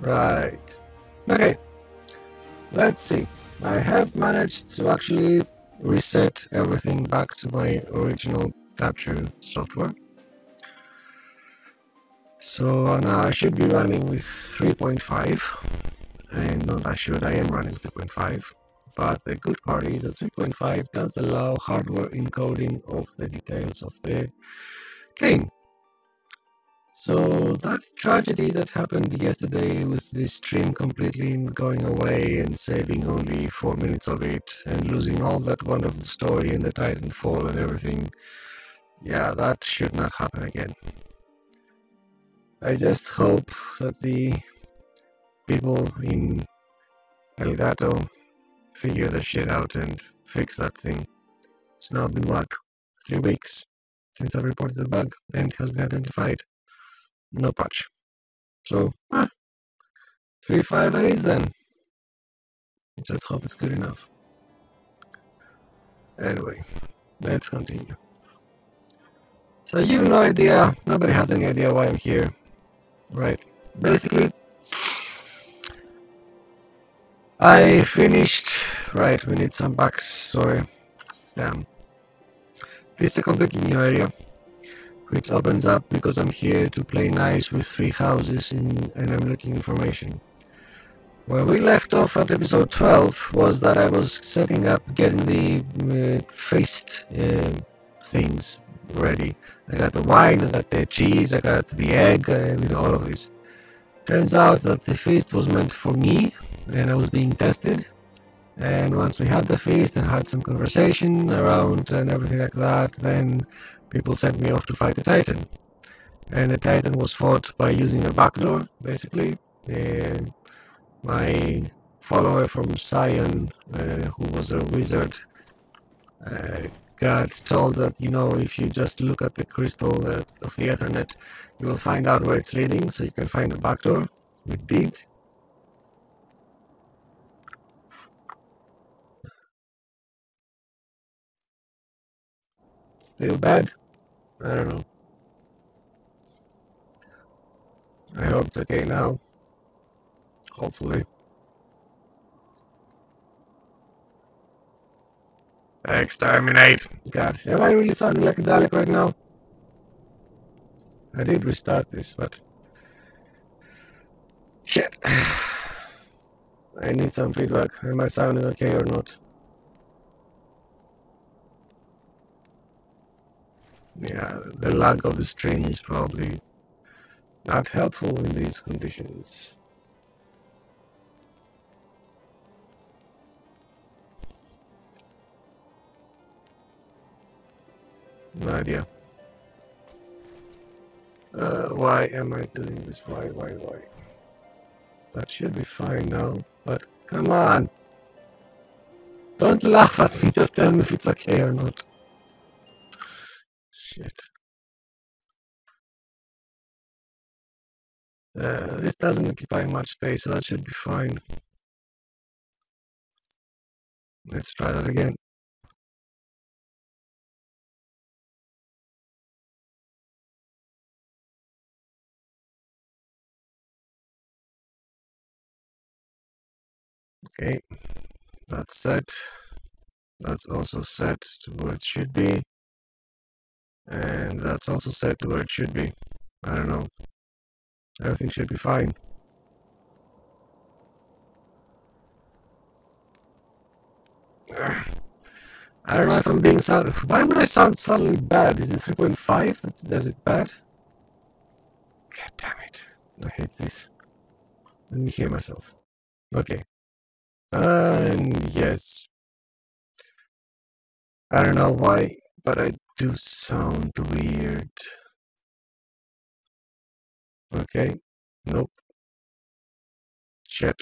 Right. Okay. Let's see. I have managed to actually reset everything back to my original capture software. So now I should be running with 3.5, and not I should, I am running 3.5. But the good part is that 3.5 does allow hardware encoding of the details of the game. So that tragedy that happened yesterday with the stream completely going away and saving only 4 minutes of it and losing all that wonderful story and the Titanfall and everything, yeah, that should not happen again. I just hope that the people in Elgato figure the shit out and fix that thing. It's now been what, 3 weeks since I reported the bug and it has been identified. No patch. So, 3.5 it is then. Just hope it's good enough. Anyway, let's continue. So you have no idea, nobody has any idea why I'm here. Right. Basically, I finished... Right, we need some backstory. Damn. This is a completely new area, which opens up because I'm here to play nice with 3 houses and I'm looking information. Where we left off at episode 12 was that I was setting up getting the feast things ready. I got the wine, I got the cheese, I got the egg, all of this. Turns out that the feast was meant for me and I was being tested. And once we had the feast and had some conversation around and everything like that, then people sent me off to fight the Titan. And the Titan was fought by using a backdoor, basically. My follower from Sion, who was a wizard, got told that, if you just look at the crystal of the Ethernet, you will find out where it's leading, so you can find a backdoor. We did. Still bad? I don't know. I hope it's okay now. Hopefully. Exterminate! God, am I really sounding like a Dalek right now? I did restart this, but... Shit. I need some feedback. Am I sounding okay or not? Yeah, the lag of the stream is probably not helpful in these conditions. No idea. Why am I doing this? Why? That should be fine now, but come on! Don't laugh at me, just tell me if it's okay or not. Shit. This doesn't occupy much space, so that should be fine. Let's try that again. Okay, that's set. That's also set to where it should be. And that's also set to where it should be. I don't know. Everything should be fine. I don't know if I'm being sound. Why would I sound suddenly bad? Is it 3.5 that does it bad? God damn it. I hate this. Let me hear myself. Okay. And yes. I don't know why, but I do sound weird. Okay. Nope. Shit.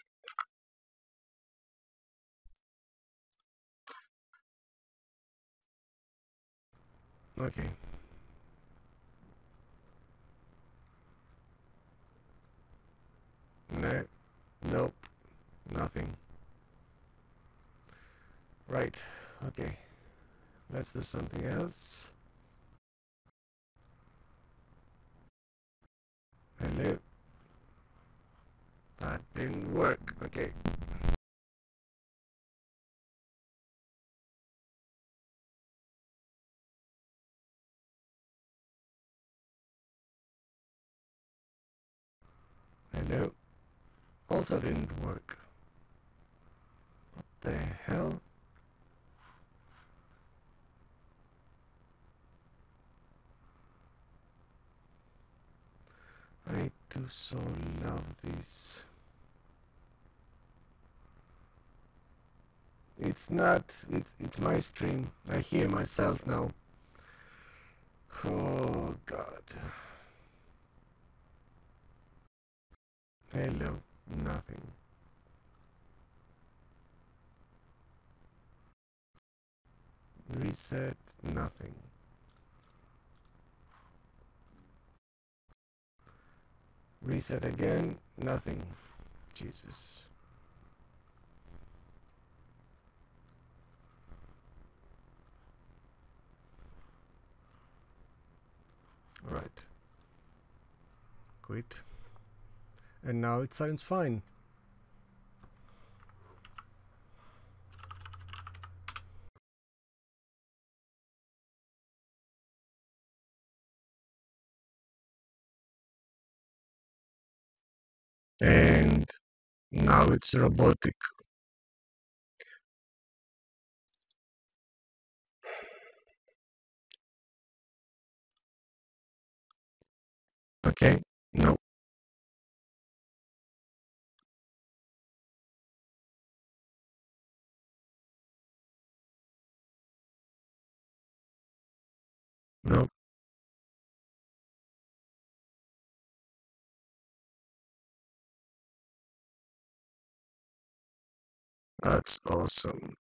Okay. No. Nope. Nothing. Right. Okay. Let's do something else. Hello. Ah, didn't work. Okay. Hello. Also didn't work. What the hell? I do so love this. It's not, it's my stream. I hear myself now. Oh god. Hello, nothing. Reset, nothing. Reset again, nothing. Jesus. Right. Quit. And now it sounds fine. And now it's robotic. Okay, no. No, that's awesome.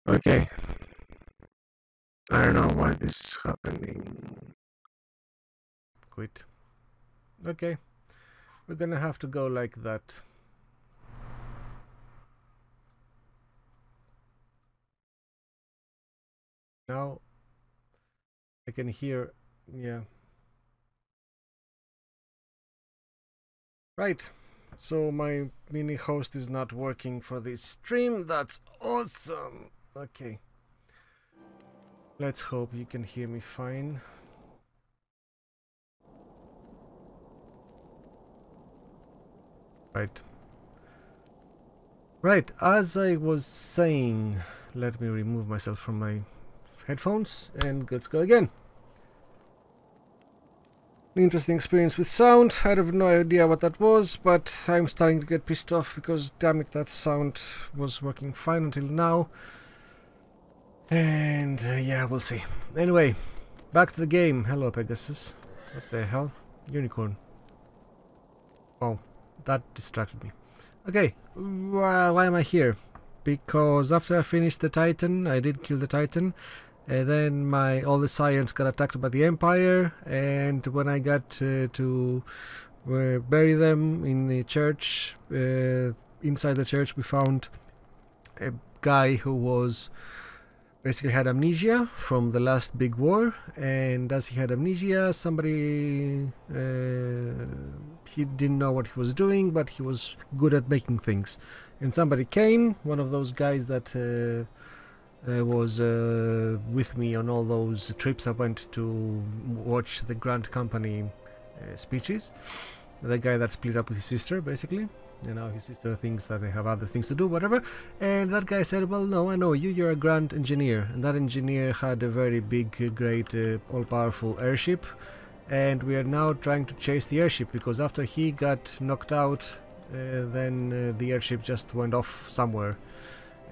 Okay, I don't know why this is happening. Quit. Okay, we're gonna have to go like that. Now I can hear, yeah. Right, so my mini host is not working for this stream. That's awesome. Okay, let's hope you can hear me fine. Right. Right, as I was saying, let me remove myself from my headphones and let's go again. Interesting experience with sound. I have no idea what that was, but I'm starting to get pissed off because damn it, that sound was working fine until now. And yeah, we'll see. Anyway, back to the game. Hello, Pegasus. What the hell? Unicorn. Oh, that distracted me. Okay, why am I here? Because after I finished the Titan, I did kill the Titan. And then all the Scions got attacked by the Empire, and when I got to bury them in the church, inside the church we found a guy who was basically had amnesia from the last big war, and as he had amnesia, somebody he didn't know what he was doing, but he was good at making things, and somebody came, one of those guys that was with me on all those trips I went to watch the Grand Company speeches. The guy that split up with his sister, basically. You know, his sister thinks that they have other things to do, whatever. And that guy said, well, no, I know you, you're a grand engineer. And that engineer had a very big, great, all-powerful airship. And we are now trying to chase the airship, because after he got knocked out, then the airship just went off somewhere.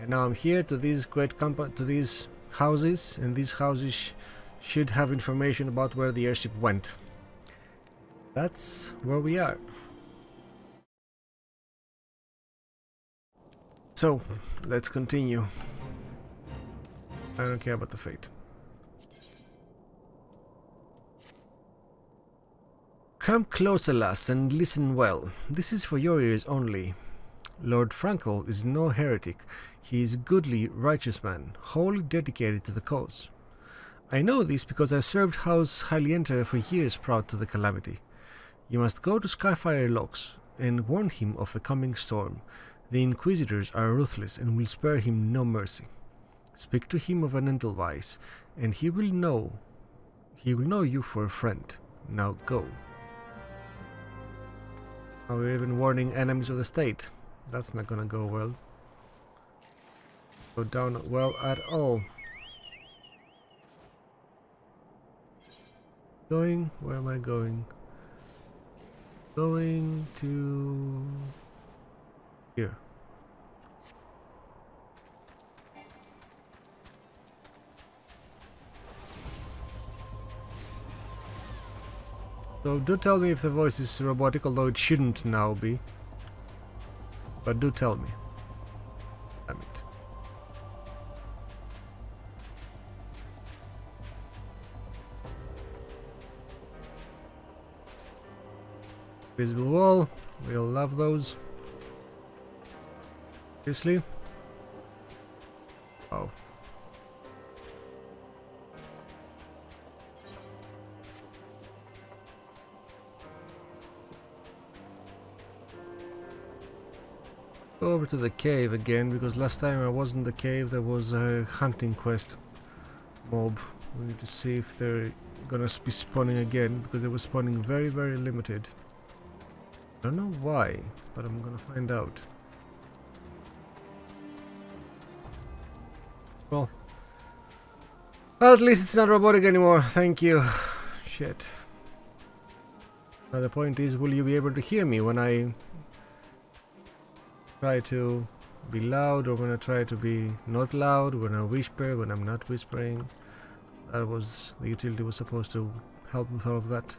And now I'm here to these to these houses, and these houses should have information about where the airship went. That's where we are. So, let's continue. I don't care about the fate. Come closer, lass, and listen well. This is for your ears only. Lord Frankel is no heretic. He is a goodly, righteous man, wholly dedicated to the cause. I know this because I served House Hylienter for years prior to the calamity. You must go to Skyfire Locks and warn him of the coming storm. The Inquisitors are ruthless and will spare him no mercy. Speak to him of an Edelweiss, and he will know you for a friend. Now go. Are we even warning enemies of the state? That's not gonna go well. Go down well at all. Going? Where am I going? Going to here. So do tell me if the voice is robotic, although it shouldn't now be. But do tell me. Damn it. Visible wall. We'll love those. Seriously? Oh. Go over to the cave again, because last time I was in the cave there was a hunting quest mob. We need to see if they're gonna be spawning again, because they were spawning very, very limited. I don't know why, but I'm gonna find out. Well, at least it's not robotic anymore, thank you. Shit. Now the point is, will you be able to hear me when I try to be loud, or when I try to be not loud, when I whisper, when I'm not whispering? That was, the utility was supposed to help with all of that.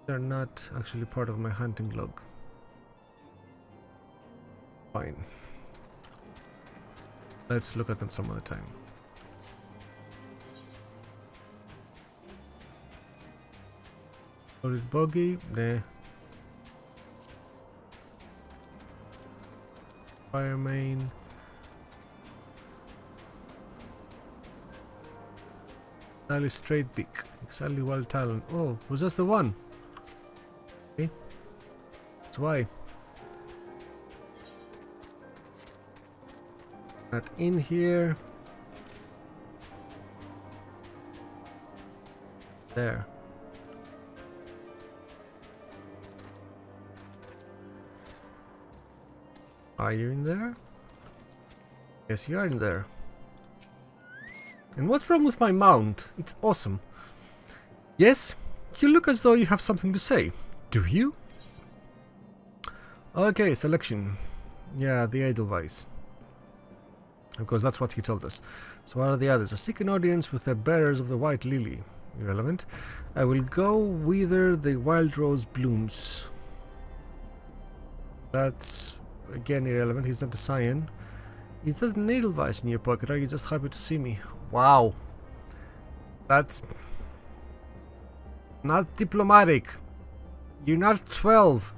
They're not actually part of my hunting log. Fine. Let's look at them some other time. Loaded bogey? Nah. Fire main. Sally straight beak. Sally wild talon. Oh, was that the one? Okay. That's why. Not in here. There. Are you in there? Yes, you are in there. And what's wrong with my mount? It's awesome. Yes, you look as though you have something to say. Do you? Okay, selection. Yeah, the Edelweiss. Of course, that's what he told us. So what are the others? I seek an audience with the bearers of the White Lily. Irrelevant. I will go wither the wild rose blooms. That's again irrelevant. He's not a scion. Is that an Edelweiss in your pocket? Are you just happy to see me? Wow. That's not diplomatic. You're not 12.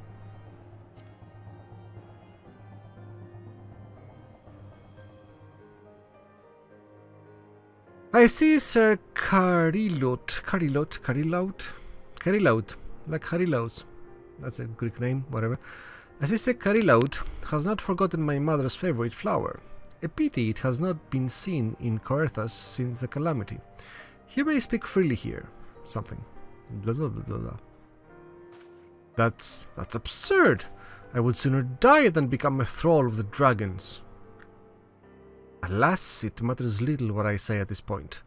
I see Sir Carilaut, like Harilaut. That's a Greek name, whatever. I see Sir Carilaut has not forgotten my mother's favorite flower. A pity it has not been seen in Coerthas since the calamity. You may speak freely here. Something. Blah blah blah blah blah. That's absurd. I would sooner die than become a thrall of the dragons. Alas, it matters little what I say at this point.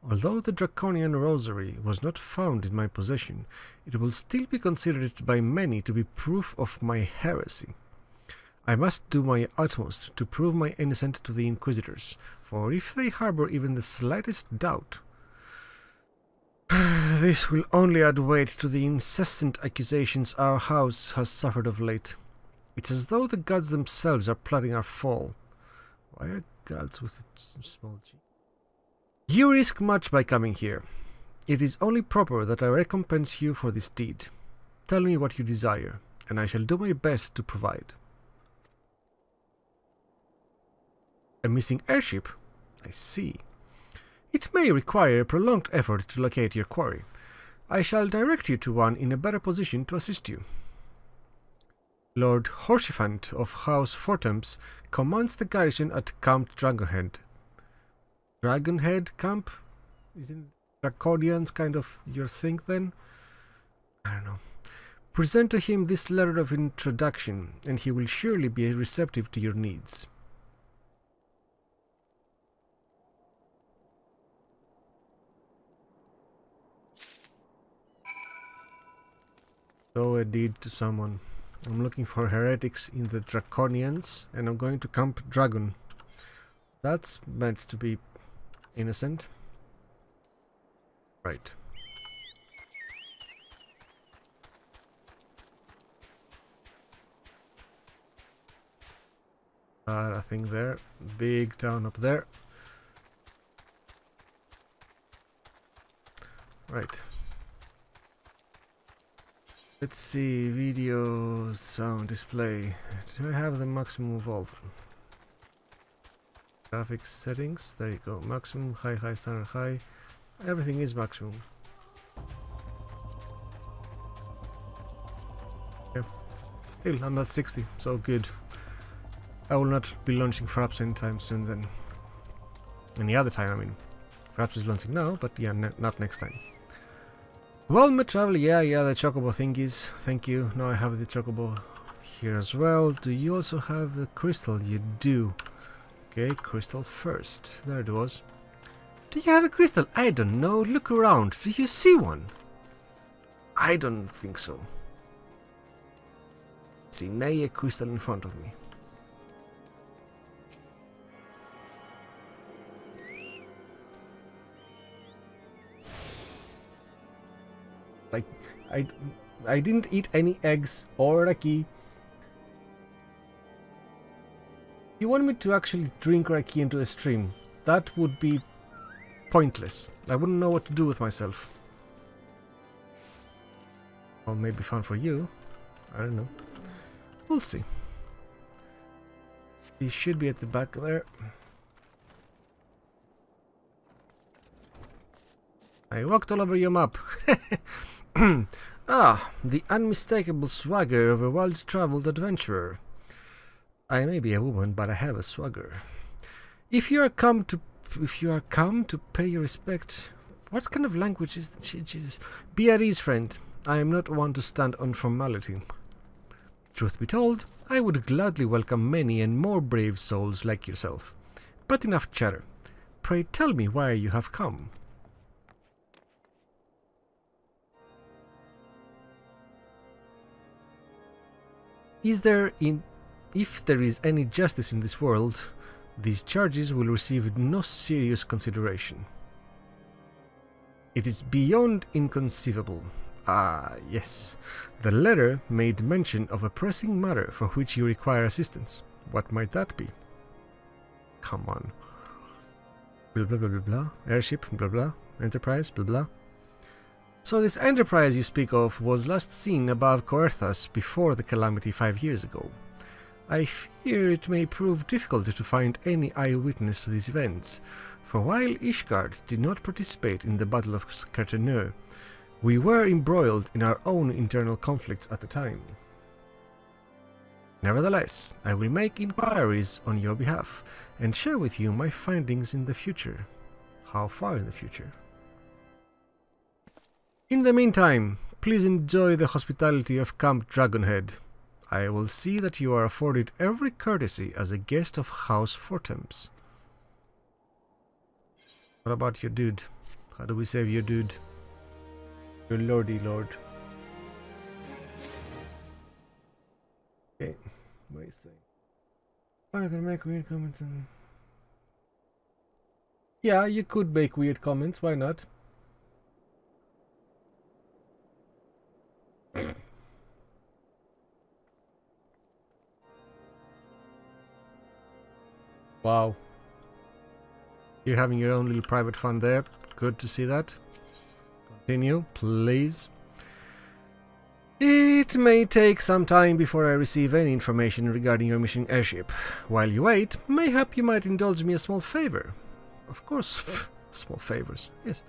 Although the draconian rosary was not found in my possession, it will still be considered by many to be proof of my heresy. I must do my utmost to prove my innocence to the Inquisitors, for if they harbor even the slightest doubt, this will only add weight to the incessant accusations our house has suffered of late. It's as though the gods themselves are plotting our fall. Why are gods with a small g? You risk much by coming here. It is only proper that I recompense you for this deed. Tell me what you desire, and I shall do my best to provide. A missing airship? I see. It may require a prolonged effort to locate your quarry. I shall direct you to one in a better position to assist you. Lord Horsefant of House Fortemps commands the garrison at Camp Dragonhead. Dragonhead Camp? Isn't Draconians kind of your thing then? I don't know. Present to him this letter of introduction, and he will surely be receptive to your needs. Show a deed to someone. I'm looking for heretics in the Draconians, and I'm going to Camp Dragon. That's meant to be innocent. Right. I think there. Big town up there. Right. Let's see, video, sound, display. Do I have the maximum of all? Graphics settings, there you go. Maximum, high, high, standard, high. Everything is maximum. Yeah. Still, I'm at 60, so good. I will not be launching Fraps anytime soon then. Any other time, I mean. Fraps is launching now, but yeah, not next time. Well, my travel, yeah, the chocobo thingies. Thank you. Now I have the chocobo here as well. Do you also have a crystal? You do. Okay, crystal first. There it was. Do you have a crystal? I don't know. Look around. Do you see one? I don't think so. See, now a crystal in front of me. Like, I didn't eat any eggs or raki. You want me to actually drink raki into a stream? That would be pointless. I wouldn't know what to do with myself. Well, maybe fun for you. I don't know. We'll see. He should be at the back there. I walked all over your map. Ah, the unmistakable swagger of a well-traveled adventurer. I may be a woman, but I have a swagger. If you are come to pay your respect, what kind of language is that? Jesus. Be at ease, friend. I am not one to stand on formality. Truth be told, I would gladly welcome many and more brave souls like yourself. But enough chatter. Pray tell me why you have come. If there is any justice in this world, these charges will receive no serious consideration. It is beyond inconceivable. Ah, yes. The letter made mention of a pressing matter for which you require assistance. What might that be? Come on. Blah blah blah blah blah. Airship, blah blah. Enterprise, blah blah. So this enterprise you speak of was last seen above Coerthas before the calamity 5 years ago. I fear it may prove difficult to find any eyewitness to these events, for while Ishgard did not participate in the Battle of Carteneux, we were embroiled in our own internal conflicts at the time. Nevertheless, I will make inquiries on your behalf and share with you my findings in the future. How far in the future? In the meantime, please enjoy the hospitality of Camp Dragonhead. I will see that you are afforded every courtesy as a guest of House Fortemps. What about your dude? How do we save your dude? Your lordy lord. Okay, what do you say? I'm gonna make weird comments and... Yeah, you could make weird comments, why not? Wow. You're having your own little private fun there. Good to see that. Continue, please. It may take some time before I receive any information regarding your mission airship. While you wait, mayhap you might indulge me a small favor. Of course, small favors, yes.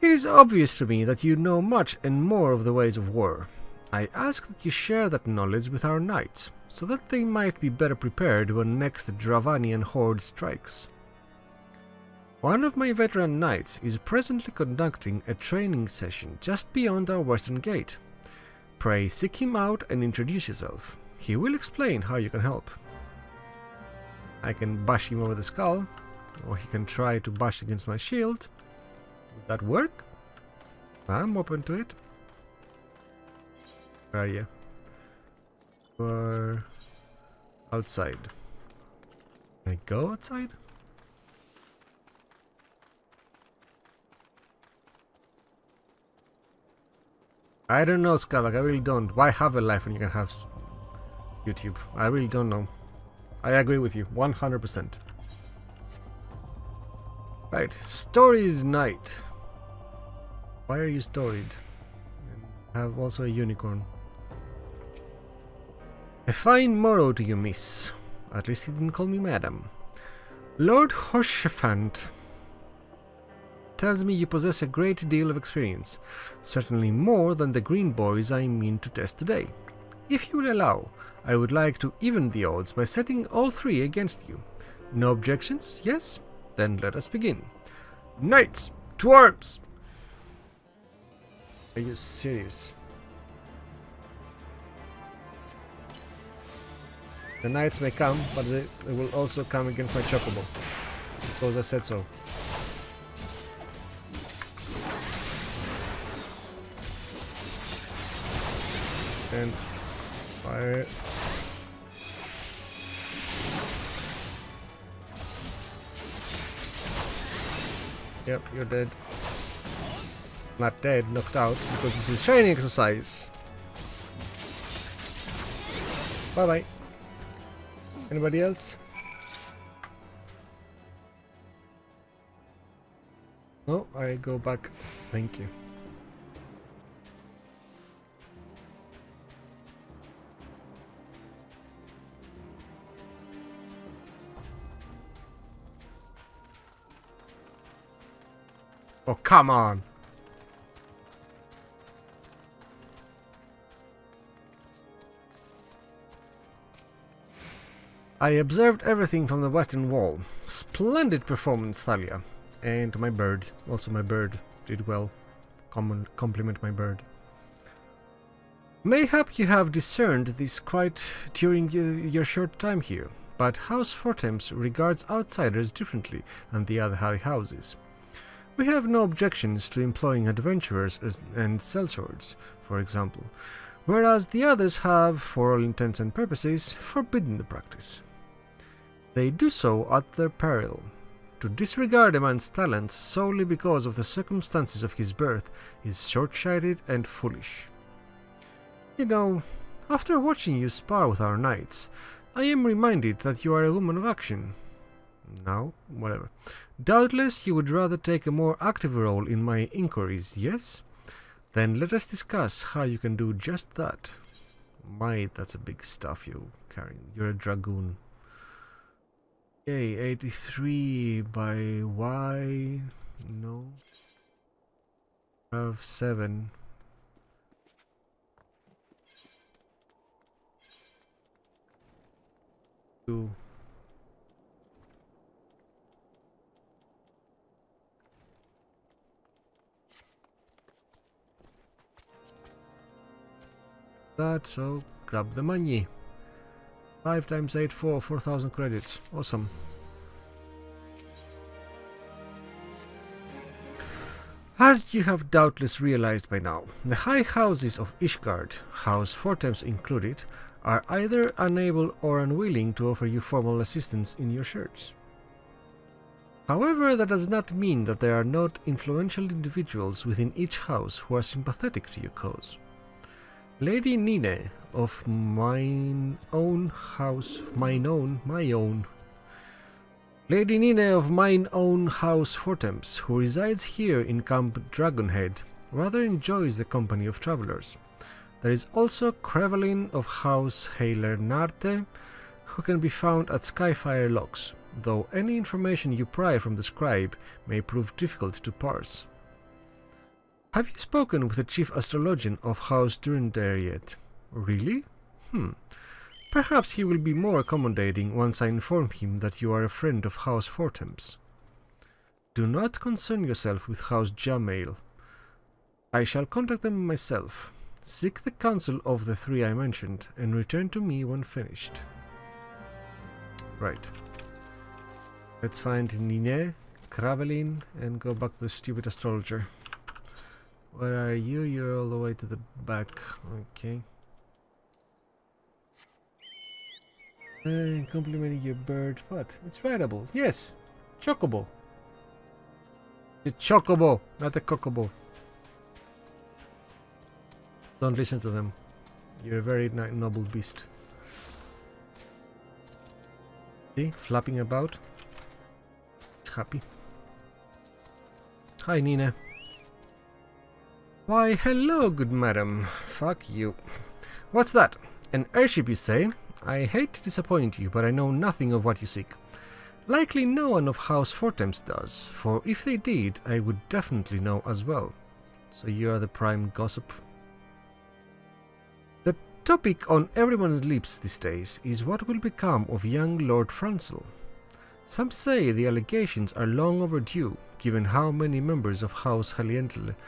It is obvious to me that you know much and more of the ways of war. I ask that you share that knowledge with our knights, so that they might be better prepared when next the Dravanian horde strikes. One of my veteran knights is presently conducting a training session just beyond our western gate. Pray seek him out and introduce yourself. He will explain how you can help. I can bash him over the skull, or he can try to bash against my shield. Would that work? I'm open to it. Where are you? You're outside. Can I go outside? I don't know, Skavak, I really don't. Why have a life when you can have YouTube? I really don't know. I agree with you, 100%. Right, storied knight. Why are you storied? And have also a unicorn. A fine morrow to you, miss. At least he didn't call me madam. Lord Horsefant tells me you possess a great deal of experience, certainly more than the green boys I mean to test today. If you will allow, I would like to even the odds by setting all three against you. No objections, yes? Then let us begin. Knights, to arms! Are you serious? The knights may come, but they will also come against my chocobo, because I said so. And fire. Yep, you're dead. Not dead, knocked out, because this is training exercise. Bye bye. Anybody else? No, I go back. Thank you. Oh, come on! I observed everything from the western wall. Splendid performance, Thalia. And my bird. Also my bird did well. Compliment my bird. Mayhap you have discerned this quite during your short time here, but House Fortemps regards outsiders differently than the other high houses. We have no objections to employing adventurers and sellswords, for example, whereas the others have, for all intents and purposes, forbidden the practice. They do so at their peril. To disregard a man's talents solely because of the circumstances of his birth is short-sighted and foolish. You know, after watching you spar with our knights, I am reminded that you are a woman of action. Now, whatever. Doubtless you would rather take a more active role in my inquiries, yes? Then let us discuss how you can do just that. My, that's a big stuff you're carrying. You're a dragoon. Okay, 83 by Y. No. Have 7. Two. That, so grab the money. 5 times 8, 4,000 credits. Awesome. As you have doubtless realized by now, the high houses of Ishgard, House Fortemps included, are either unable or unwilling to offer you formal assistance in your search. However, that does not mean that there are not influential individuals within each house who are sympathetic to your cause. Lady Nine of my own house Fortemps, who resides here in Camp Dragonhead, rather enjoys the company of travelers. There is also Crevelin of House Heiler Narte, who can be found at Skyfire Locks, though any information you pry from the scribe may prove difficult to parse. Have you spoken with the chief astrologian of House Durandare yet? Really? Perhaps he will be more accommodating once I inform him that you are a friend of House Fortemps. Do not concern yourself with House Jamail. I shall contact them myself. Seek the counsel of the three I mentioned, and return to me when finished. Right. Let's find Nine, Kravelin, and go back to the stupid astrologer. Where are you? You're all the way to the back. Okay. Complimenting your bird. What? It's rideable. Yes. Chocobo. The chocobo, not the cocobo. Don't listen to them. You're a very noble beast. See? Flapping about. It's happy. Hi, Nina. Why, hello, good madam. Fuck you. What's that? An airship, you say? I hate to disappoint you, but I know nothing of what you seek. Likely no one of House Fortemps does, for if they did, I would definitely know as well. So you are the prime gossip? The topic on everyone's lips these days is what will become of young Lord Francel. Some say the allegations are long overdue, given how many members of House Heilenarte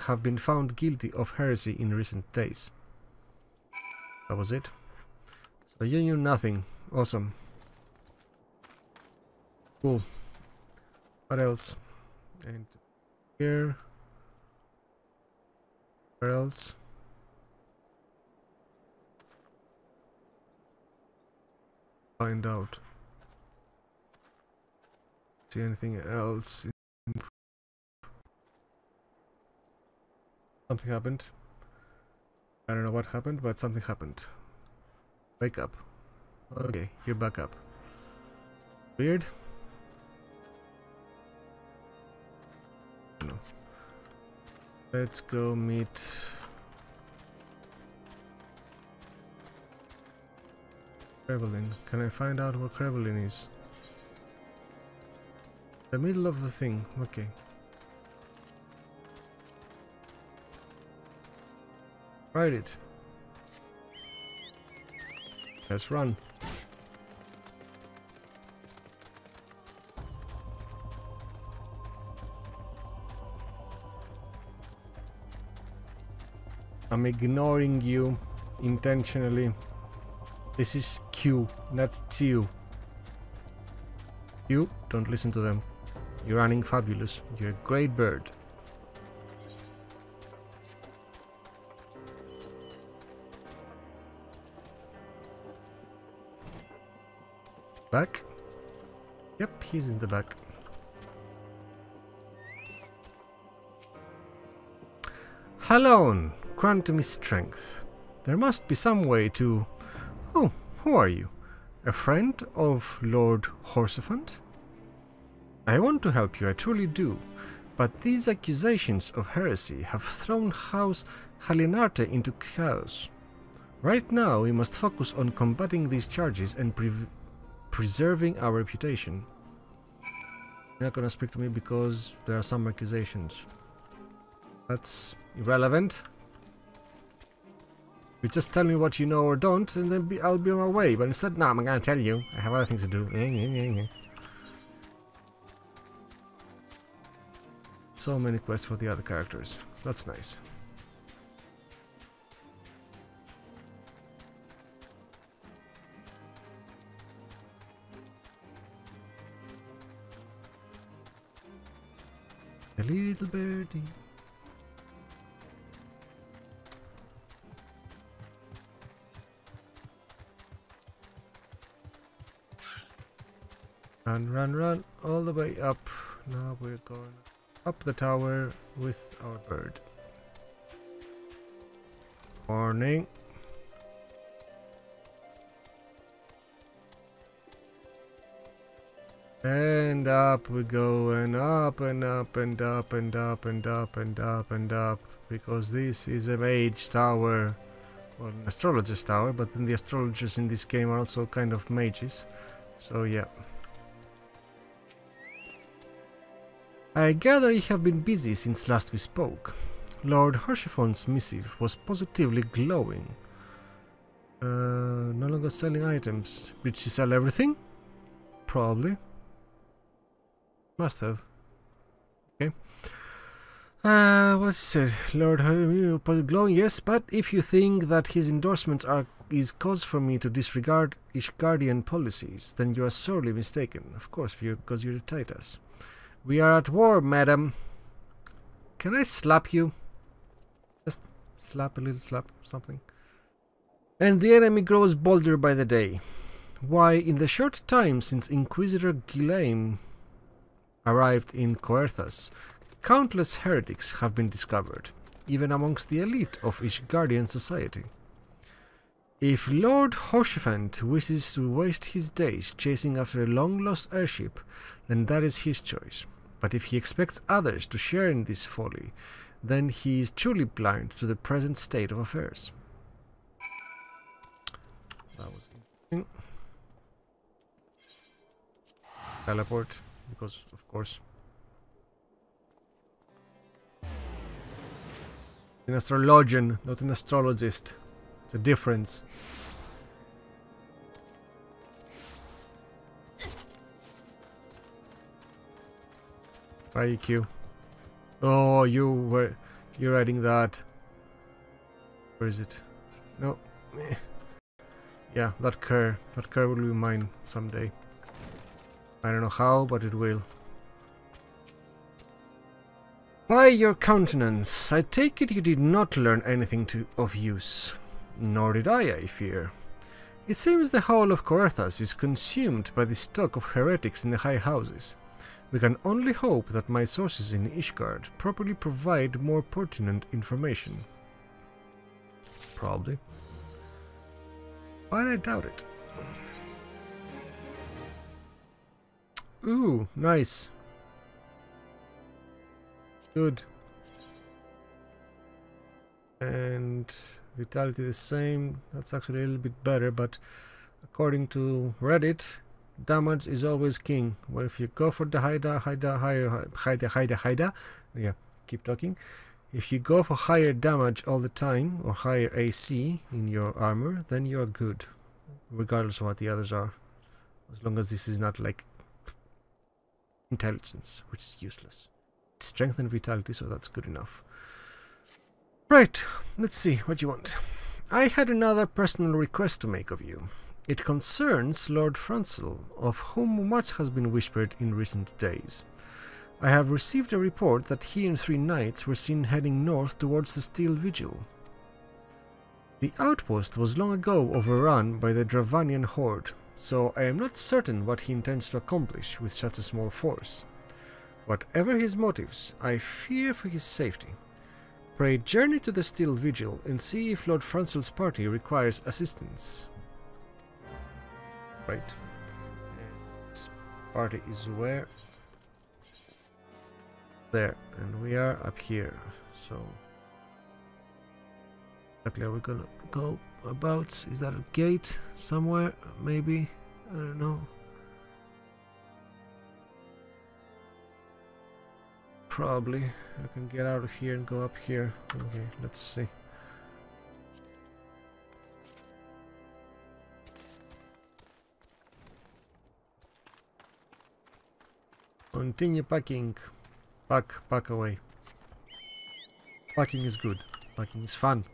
have been found guilty of heresy in recent days. That was it. So you knew nothing. Awesome. Cool. What else? And here. Where else? Find out. See anything else? Something happened. I don't know what happened, but something happened. Wake up. Okay, you're back up. Weird. No. Let's go meet Krevelin. Can I find out what Krevelin is? The middle of the thing. Okay. Ride it. Let's run. I'm ignoring you intentionally. This is Q, not Q. You don't listen to them. You're running fabulous. You're a great bird. Back? Yep, he's in the back. Halone, grant me strength. There must be some way to... Oh, who are you? A friend of Lord Horsephant? I want to help you, I truly do. But these accusations of heresy have thrown House Halinarte into chaos. Right now, we must focus on combating these charges and preserving our reputation. You're not gonna speak to me because there are some accusations. That's irrelevant. You just tell me what you know or don't, and then I'll be on my way. But instead, no, I'm gonna tell you. I have other things to do. So many quests for the other characters. That's nice. A little birdie. Run, run, run, all the way up. Now we're going up the tower with our bird. Morning. And up we go, and up and up and up and up and up and up and up, because this is a mage tower, well, an astrologer's tower, but then the astrologers in this game are also kind of mages, so yeah. I gather you have been busy since last we spoke. Lord Hershiphone's missive was positively glowing. No longer selling items. Did she sell everything? Probably. Must have. Okay. What said Lord glowing? Yes, but if you think that his endorsements is cause for me to disregard Ishgardian policies, then you are sorely mistaken. Of course, because you're Titus. We are at war, madam. Can I slap you? Just slap a little slap, something. And the enemy grows bolder by the day. Why, in the short time since Inquisitor Ghislaine arrived in Coerthas, countless heretics have been discovered, even amongst the elite of Ishgardian society. If Lord Hoshefant wishes to waste his days chasing after a long-lost airship, then that is his choice. But if he expects others to share in this folly, then he is truly blind to the present state of affairs. That was interesting. Teleport, because of course. An astrologian, not an astrologist. It's a difference. IQ. Oh, you're writing that. Where is it? No. Yeah, that cur will be mine someday. I don't know how, but it will. By your countenance, I take it you did not learn anything of use. Nor did I fear. It seems the whole of Coerthas is consumed by the stock of heretics in the high houses. We can only hope that my sources in Ishgard properly provide more pertinent information. Probably. But I doubt it. Ooh, nice. Good. And vitality the same. That's actually a little bit better, but according to Reddit, damage is always king. Well, if you go for the higher, yeah, keep talking. If you go for higher damage all the time, or higher AC in your armor, then you're good, regardless of what the others are. As long as this is not like intelligence, which is useless. It's strength and vitality, so that's good enough. Right, let's see what you want. I had another personal request to make of you. It concerns Lord Francel, of whom much has been whispered in recent days. I have received a report that he and 3 knights were seen heading north towards the Steel Vigil. The outpost was long ago overrun by the Dravanian horde, so I am not certain what he intends to accomplish with such a small force. Whatever his motives, I fear for his safety. Pray journey to the Steel Vigil and see if Lord Francel's party requires assistance. Right. This party is where? There. And we are up here. So exactly, are we gonna go about? Is that a gate somewhere? Maybe? I don't know. Probably. I can get out of here and go up here. Okay, let's see. Continue packing. Pack away. Packing is good. Packing is fun.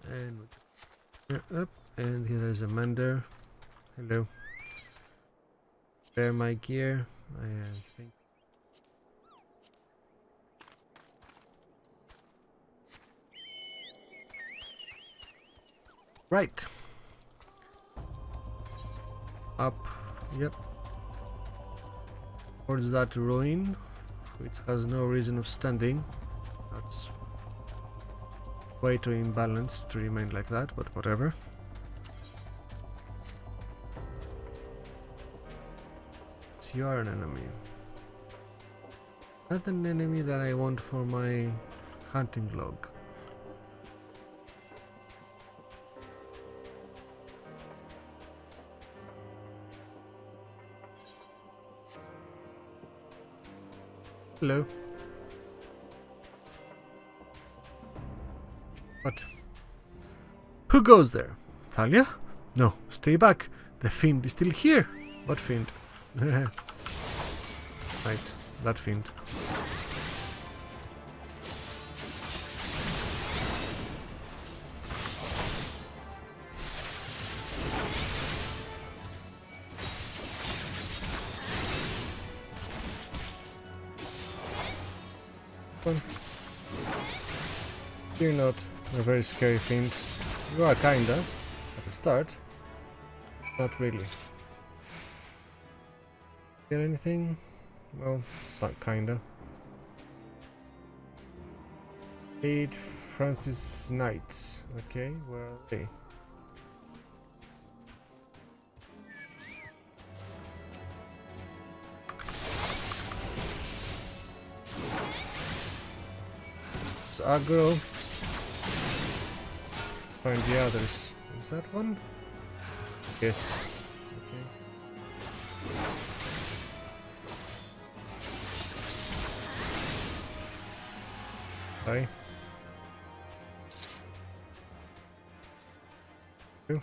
And up. And here there's a mender. Hello. Spare my gear. I think. Right. Up. Yep. Towards that ruin, which has no reason of standing. That's way too imbalanced to remain like that, but whatever. You are an enemy. Not an enemy that I want for my hunting log. Hello. What? Who goes there? Thalia? No, stay back. The fiend is still here. What fiend? Right, that fiend. You're not a very scary fiend. You are kinda, at the start. Not really. Get anything? Well, kinda. 8 Francis Knights. Okay, where are they? It's aggro. Find the others. Is that one? Yes. Okay. Hi. You.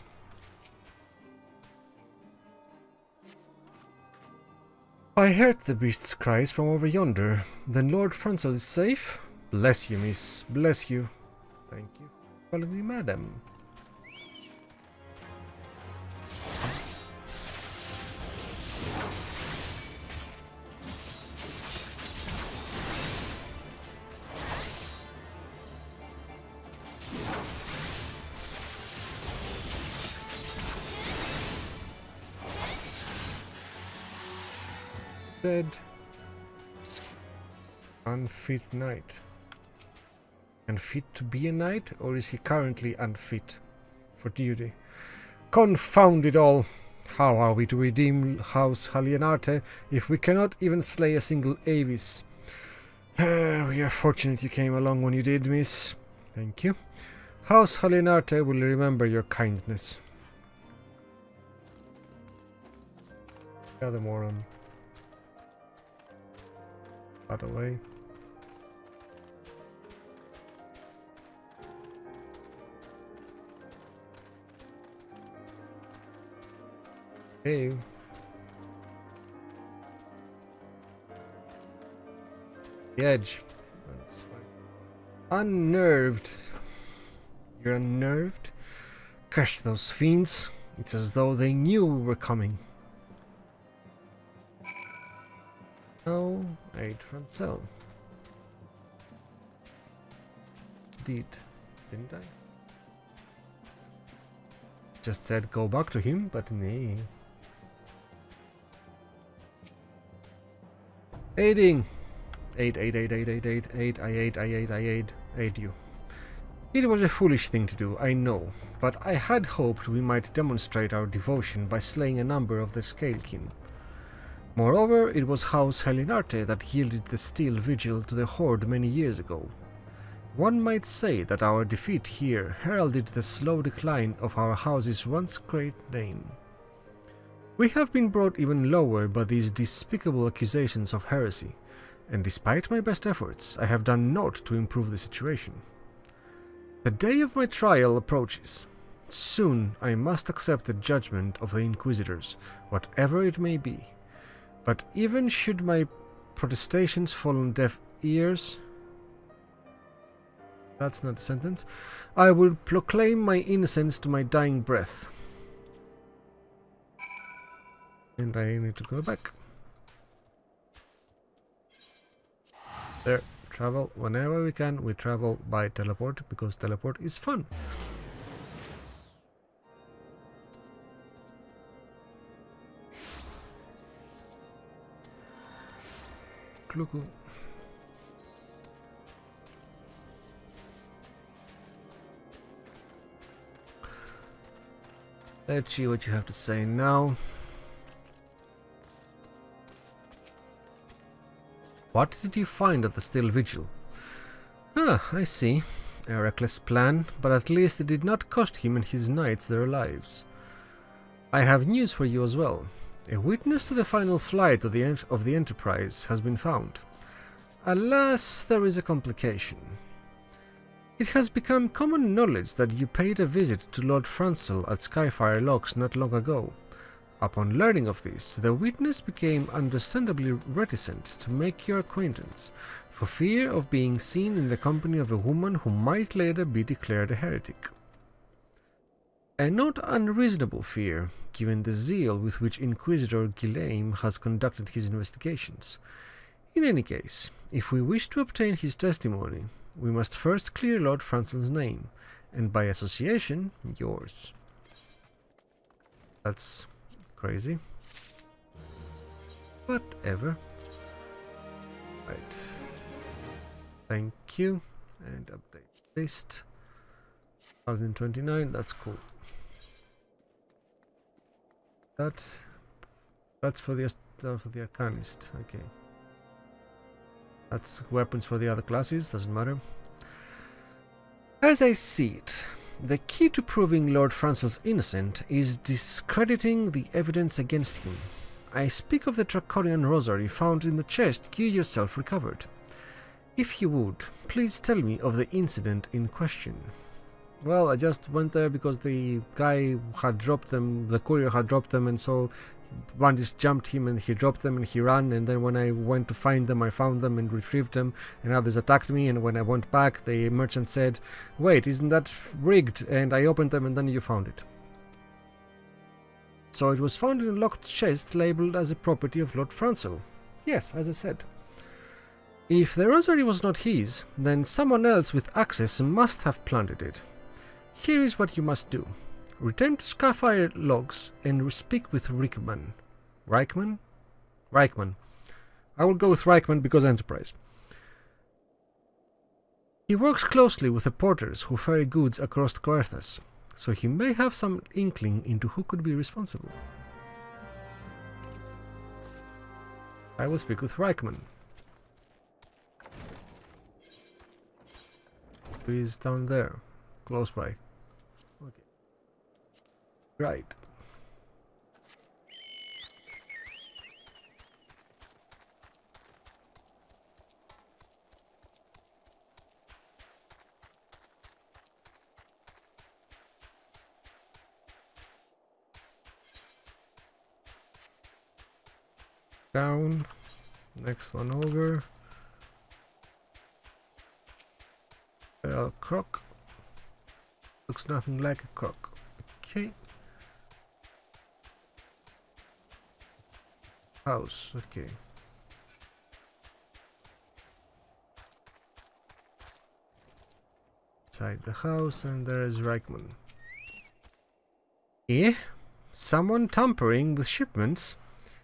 I heard the beast's cries from over yonder. Then Lord Franzel is safe? Bless you, miss. Bless you. Thank you. Calling me madam. Dead. Unfit knight. Unfit to be a knight, or is he currently unfit for duty? Confound it all! How are we to redeem House Halienarte if we cannot even slay a single Avis? We are fortunate you came along when you did, miss. Thank you. House Halienarte will remember your kindness. The other moron. Out of the way. Hey. The edge. That's fine. Unnerved. You're unnerved? Curse those fiends. It's as though they knew we were coming. No, 8 Franzel. Didn't I? Just said go back to him, but nay. Aiding! Aid, I aid you. It was a foolish thing to do, I know, but I had hoped we might demonstrate our devotion by slaying a number of the Scalekin. Moreover, it was House Halienarte that yielded the steel vigil to the Horde many years ago. One might say that our defeat here heralded the slow decline of our house's once great name. We have been brought even lower by these despicable accusations of heresy, and despite my best efforts, I have done naught to improve the situation. The day of my trial approaches. Soon I must accept the judgment of the Inquisitors, whatever it may be. But even should my protestations fall on deaf ears, that's not a sentence, I will proclaim my innocence to my dying breath. And I need to go back. There, travel whenever we can. We travel by teleport because teleport is fun. Cluku. Let's see what you have to say now. What did you find at the Still Vigil? Ah, I see. A reckless plan, but at least it did not cost him and his knights their lives. I have news for you as well. A witness to the final flight of the Enterprise has been found. Alas, there is a complication. It has become common knowledge that you paid a visit to Lord Francel at Skyfire Locks not long ago. Upon learning of this, the witness became understandably reticent to make your acquaintance, for fear of being seen in the company of a woman who might later be declared a heretic. A not unreasonable fear, given the zeal with which Inquisitor Guillaume has conducted his investigations. In any case, if we wish to obtain his testimony, we must first clear Lord Francel's name, and by association, yours. That's crazy. Whatever. Right. Thank you. And update list. 1029, that's cool. That's for the Arcanist, okay. That's weapons for the other classes, doesn't matter. As I see it, the key to proving Lord Francel's innocent is discrediting the evidence against him. I speak of the Draconian rosary found in the chest you yourself recovered. If you would, please tell me of the incident in question. Well, I just went there because the guy had dropped them, the courier had dropped them, and so bandits jumped him and he dropped them and he ran, and then when I went to find them I found them and retrieved them, and others attacked me, and when I went back the merchant said, "Wait, isn't that rigged?" and I opened them and then you found it. So it was found in a locked chest labelled as a property of Lord Francel. Yes, as I said. If the rosary was not his, then someone else with access must have planted it. Here is what you must do. Return to Skyfire Logs and speak with Reichman. Reichman? Reichman. I will go with Reichman because Enterprise. He works closely with the porters who ferry goods across Coerthas, so he may have some inkling into who could be responsible. I will speak with Reichman. Who is down there, close by. Okay. Right. Down. Next one over. A croc. Looks nothing like a croc. Okay. House. Okay. Inside the house, and there is Reichman. Eh? Someone tampering with shipments?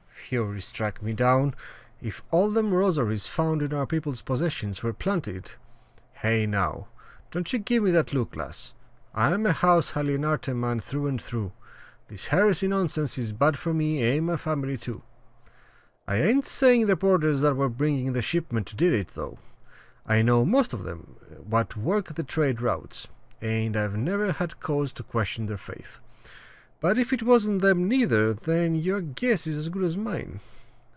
Fury struck me down. If all them rosaries found in our people's possessions were planted. Hey now, don't you give me that look, lass. I am a House Halienarte man through and through. This heresy nonsense is bad for me and my family too. I ain't saying the porters that were bringing the shipment did it though. I know most of them, what work the trade routes, and I've never had cause to question their faith. But if it wasn't them neither, then your guess is as good as mine.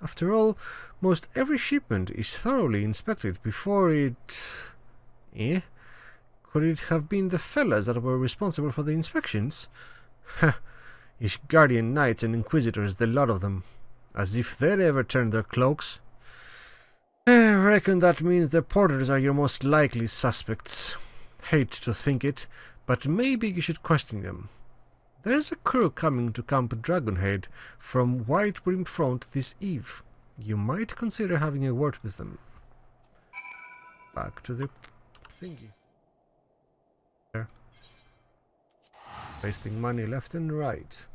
After all, most every shipment is thoroughly inspected before it... Eh? Could it have been the fellas that were responsible for the inspections? Ha! Ishgardian knights and inquisitors, the lot of them. As if they'd ever turn their cloaks. I reckon that means the porters are your most likely suspects. Hate to think it, but maybe you should question them. There's a crew coming to Camp Dragonhead from White Brim Front this eve. You might consider having a word with them. Back to the thingy. There. Wasting money left and right.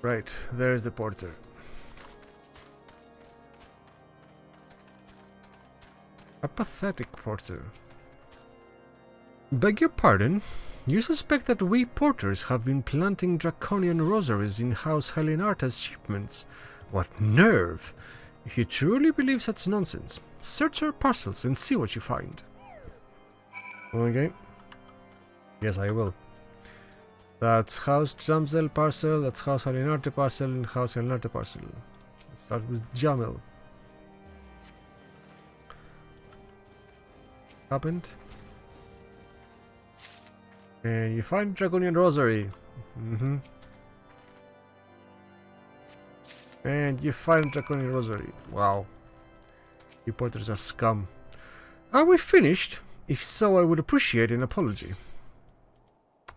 Right, there's the porter. A pathetic porter. Beg your pardon? You suspect that we porters have been planting draconian rosaries in House Halienarte's shipments? What nerve! If you truly believe such nonsense, search our parcels and see what you find. Okay. Yes, I will. That's House Zamzel parcel, that's House Halinarte parcel, and House Halinarte parcel. Let's start with Jamel. Happened. And you find Draconian Rosary. And you find Draconian Rosary. Wow. Reporters are scum. Are we finished? If so, I would appreciate an apology.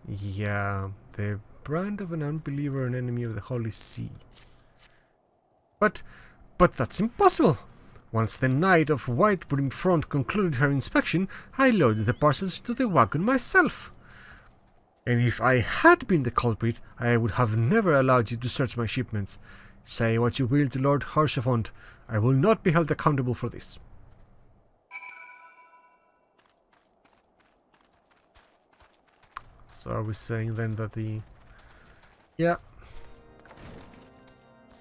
Yeah, the brand of an unbeliever and enemy of the Holy See. But that's impossible! Once the Knight of Whitebrim Front concluded her inspection, I loaded the parcels into the wagon myself. And if I had been the culprit, I would have never allowed you to search my shipments. Say what you will to Lord Harsefont, I will not be held accountable for this. So are we saying then that the... Yeah.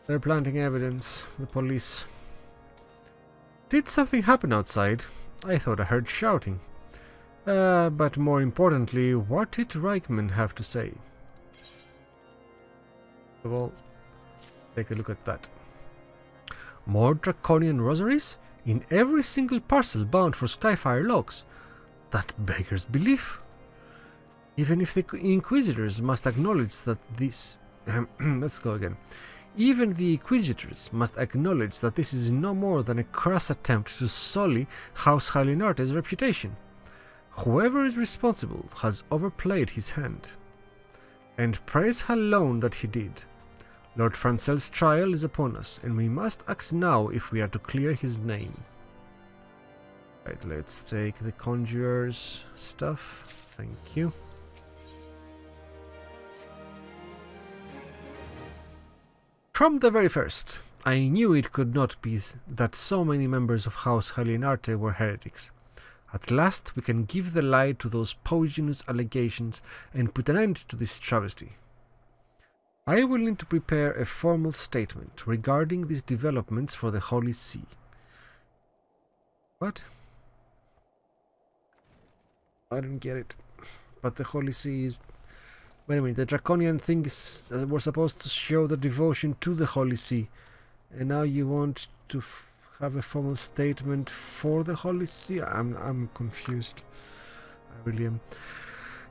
They're planting evidence, the police. Did something happen outside? I thought I heard shouting. But more importantly, what did Reichman have to say? Well, take a look at that. More Draconian Rosaries? In every single parcel bound for Skyfire Locks. That beggars belief. Even if the Inquisitors must acknowledge that this... let's go again. Even the Inquisitors must acknowledge that this is no more than a crass attempt to sully House Halinarte's reputation. Whoever is responsible has overplayed his hand. And praise alone that he did. Lord Francel's trial is upon us, and we must act now if we are to clear his name. Right, let's take the Conjurer's stuff. Thank you. From the very first, I knew it could not be that so many members of House Halinarte were heretics. At last we can give the lie to those poisonous allegations and put an end to this travesty. I will need to prepare a formal statement regarding these developments for the Holy See. What? I don't get it. But the Holy See is... Wait a minute, the Draconian things were supposed to show the devotion to the Holy See. And now you want to have a formal statement for the Holy See? I'm confused. I really am.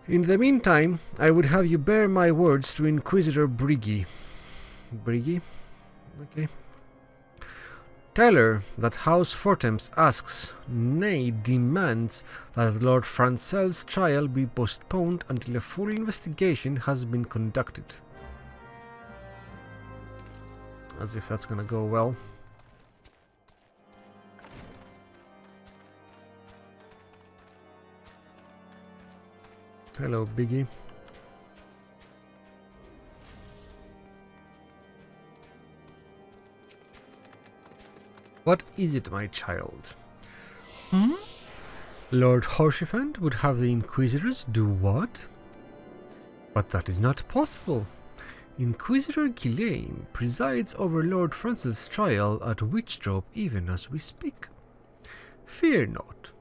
In the meantime, I would have you bear my words to Inquisitor Briggy. Briggy? Okay. Tell her that House Fortemps asks, nay demands, that Lord Francel's trial be postponed until a full investigation has been conducted. As if that's gonna go well. Hello, Biggie. What is it, my child? Lord Harsefont would have the Inquisitors do what? But that is not possible. Inquisitor Guillaume presides over Lord Francel's trial at Witchdrop even as we speak. Fear not.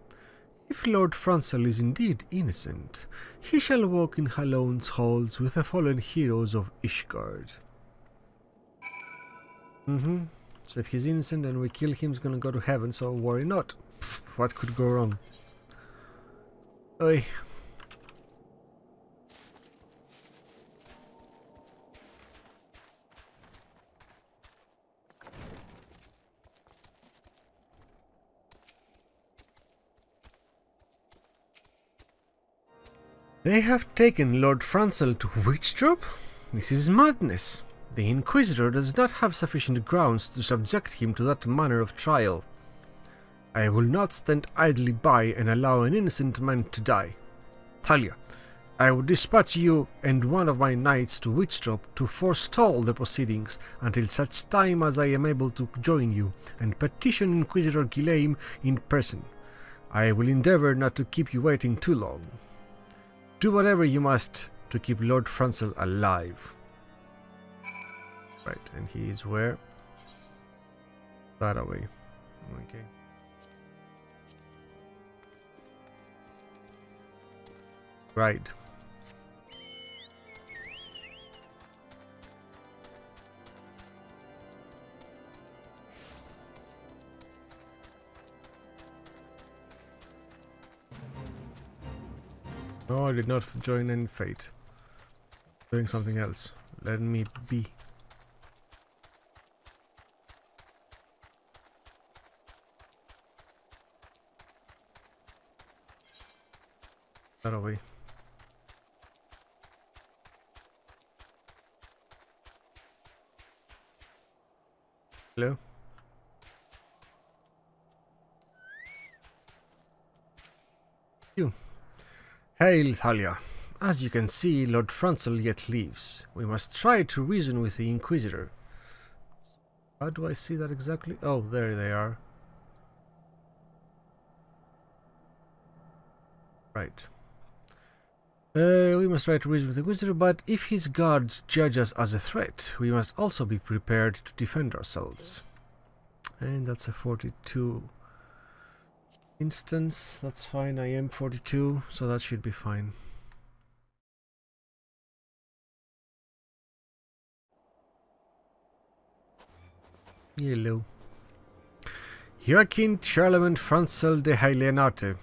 If Lord Francel is indeed innocent, he shall walk in Halone's halls with the fallen heroes of Ishgard. So if he's innocent and we kill him, he's gonna go to heaven, so worry not. Pfft, what could go wrong? Oi. They have taken Lord Francel to Witchdrop? This is madness. The Inquisitor does not have sufficient grounds to subject him to that manner of trial. I will not stand idly by and allow an innocent man to die. Thalia, I will dispatch you and one of my knights to Witchdrop to forestall the proceedings until such time as I am able to join you and petition Inquisitor Guillaume in person. I will endeavour not to keep you waiting too long. Do whatever you must to keep Lord Francel alive. Right, and he is where? That away. Okay. Right. No, I did not join any fate. Doing something else. Let me be. That away. Hello? You. Hail, Thalia. As you can see, Lord Franzel yet lives. We must try to reason with the Inquisitor. How do I see that exactly? Oh, there they are. Right. We must try to reason with the Inquisitor, but if his guards judge us as a threat, we must also be prepared to defend ourselves. And that's a 42 instance. That's fine. I am 42, so that should be fine. Hello. Joachim Charlemagne Franzel de Heilenate,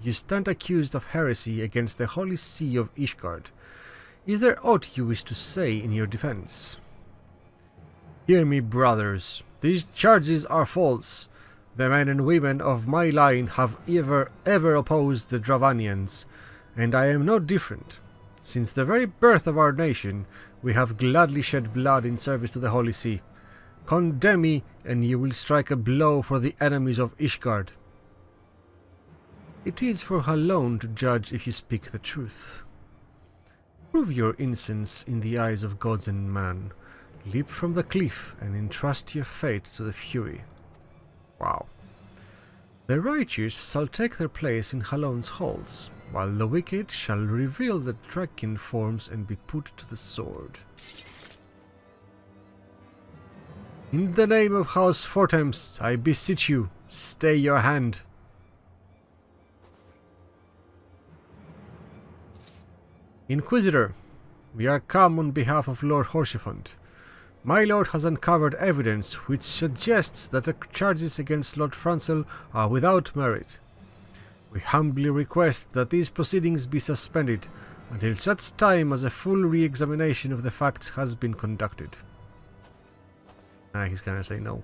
you stand accused of heresy against the Holy See of Ishgard. Is there aught you wish to say in your defense? Hear me, brothers. These charges are false. The men and women of my line have ever opposed the Dravanians, and I am no different. Since the very birth of our nation, we have gladly shed blood in service to the Holy See. Condemn me, and you will strike a blow for the enemies of Ishgard. It is for her alone to judge if you speak the truth. Prove your innocence in the eyes of gods and man. Leap from the cliff and entrust your fate to the Fury. Wow. The righteous shall take their place in Halon's halls, while the wicked shall reveal the dragon forms and be put to the sword. In the name of House Fortemps, I beseech you, stay your hand. Inquisitor, we are come on behalf of Lord Horsefund. My lord has uncovered evidence which suggests that the charges against Lord Franzel are without merit. We humbly request that these proceedings be suspended until such time as a full re-examination of the facts has been conducted. He's gonna say no.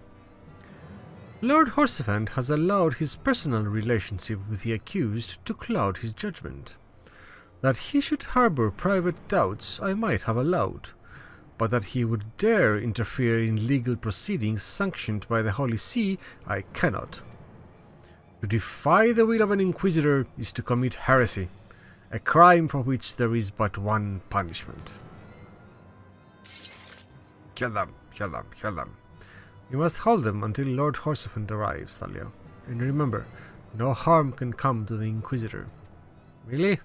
Lord Horsefund has allowed his personal relationship with the accused to cloud his judgment. That he should harbour private doubts I might have allowed, but that he would dare interfere in legal proceedings sanctioned by the Holy See, I cannot. To defy the will of an Inquisitor is to commit heresy, a crime for which there is but one punishment. Kill them, kill them, kill them. You must hold them until Lord Horsefund arrives, Thalia. And remember, no harm can come to the Inquisitor. Really?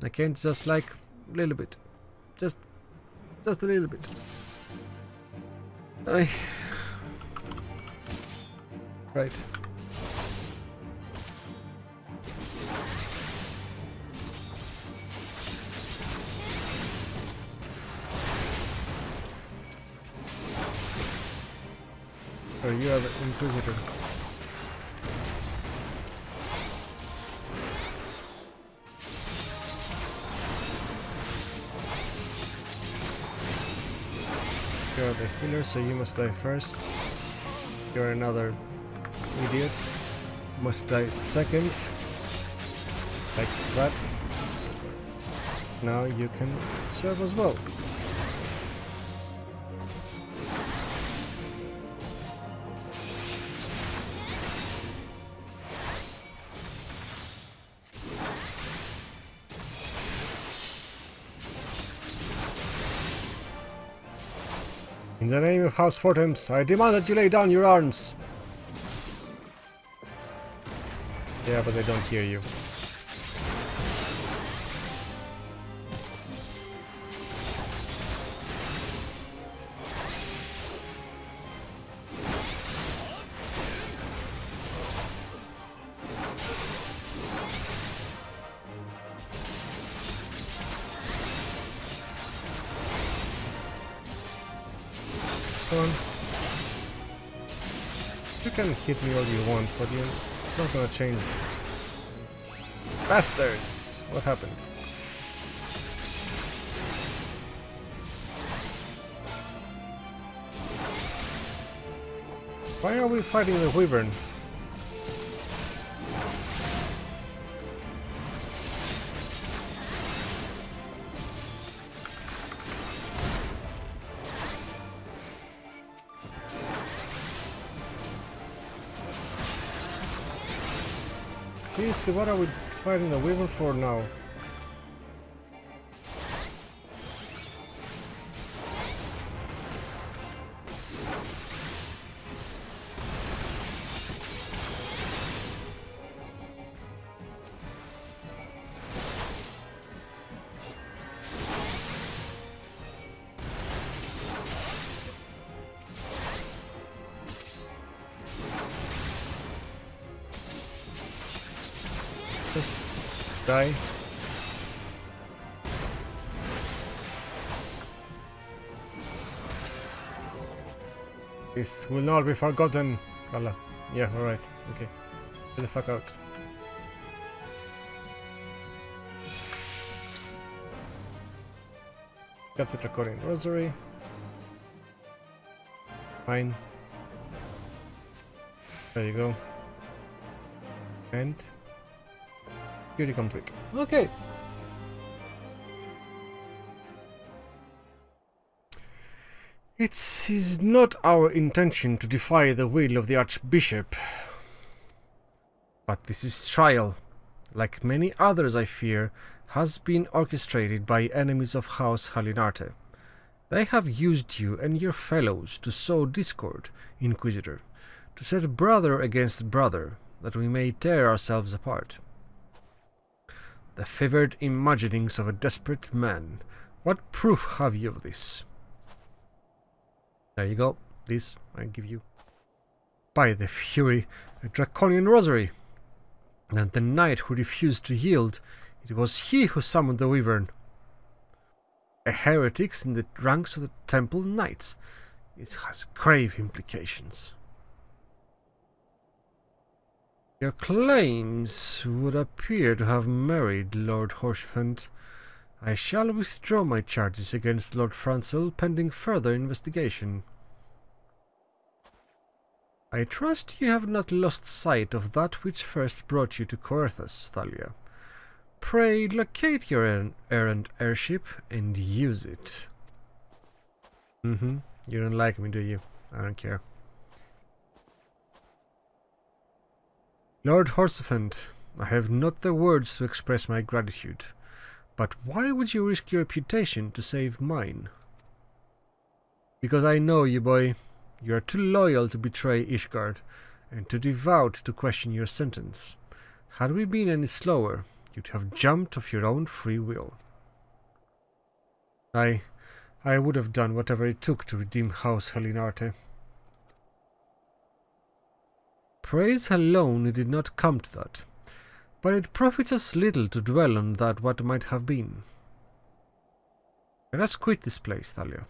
I can't just like a little bit. Just a little bit. Right. So you are the Inquisitor. You're the healer, so you must die first. You're another idiot. Must die second. Like that. Now you can serve as well. In the name of House Fortemps, I demand that you lay down your arms. Yeah, but they don't hear you. Come on. You can hit me all you want, but it's not gonna change. Bastards! What happened? Why are we fighting the wyvern? Seriously, what are we fighting the wyvern for now? Just die. This will not be forgotten, Kala. Yeah, alright. Okay. Get the fuck out. Got the Draconian Rosary. Fine. There you go. And duty complete. Okay. It is not our intention to defy the will of the Archbishop. But this trial, like many others I fear, has been orchestrated by enemies of House Halinarte. They have used you and your fellows to sow discord, Inquisitor, to set brother against brother, that we may tear ourselves apart. The fevered imaginings of a desperate man. What proof have you of this? There you go. This I give you. By the Fury, a Draconian Rosary. And the knight who refused to yield, it was he who summoned the wyvern. A heretic in the ranks of the Temple Knights. It has grave implications. Your claims would appear to have merit, Lord Horsefant. I shall withdraw my charges against Lord Francel pending further investigation. I trust you have not lost sight of that which first brought you to Coerthas, Thalia. Pray locate your errant airship and use it. You don't like me, do you? I don't care. Lord Horsefant, I have not the words to express my gratitude, but why would you risk your reputation to save mine? Because I know you, boy. You are too loyal to betray Ishgard, and too devout to question your sentence. Had we been any slower, you'd have jumped of your own free will. I would have done whatever it took to redeem House Halinarte. Praise alone, it did not come to that, but it profits us little to dwell on that what might have been. Let us quit this place, Thalia.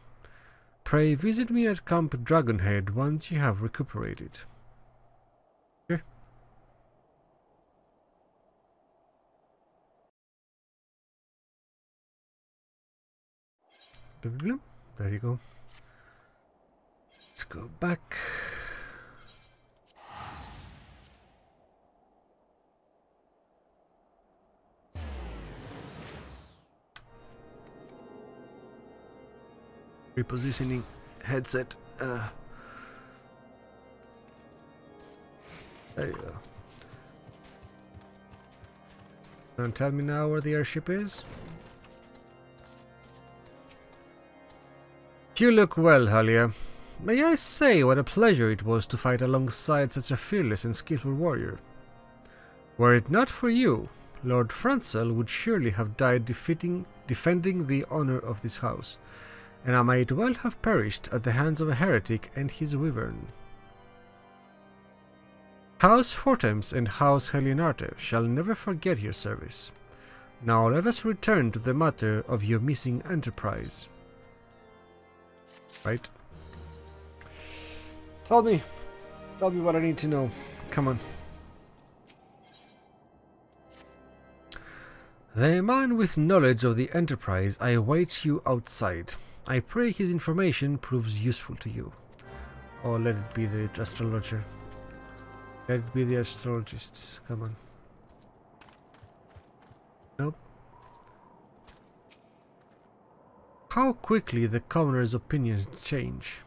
Pray visit me at Camp Dragonhead once you have recuperated. Okay. There you go. Let's go back. Repositioning headset. There you go. Don't tell me now where the airship is. You look well, Halia. May I say what a pleasure it was to fight alongside such a fearless and skillful warrior. Were it not for you, Lord Francel would surely have died defending the honor of this house, and I might well have perished at the hands of a heretic and his wyvern. House Fortems and House Halinarte shall never forget your service. Now let us return to the matter of your missing enterprise. Right? Tell me what I need to know. Come on. The man with knowledge of the enterprise awaits you outside. I pray his information proves useful to you. Or let it be the astrologer. Let it be the astrologists. Come on. Nope. How quickly the commoner's opinions change.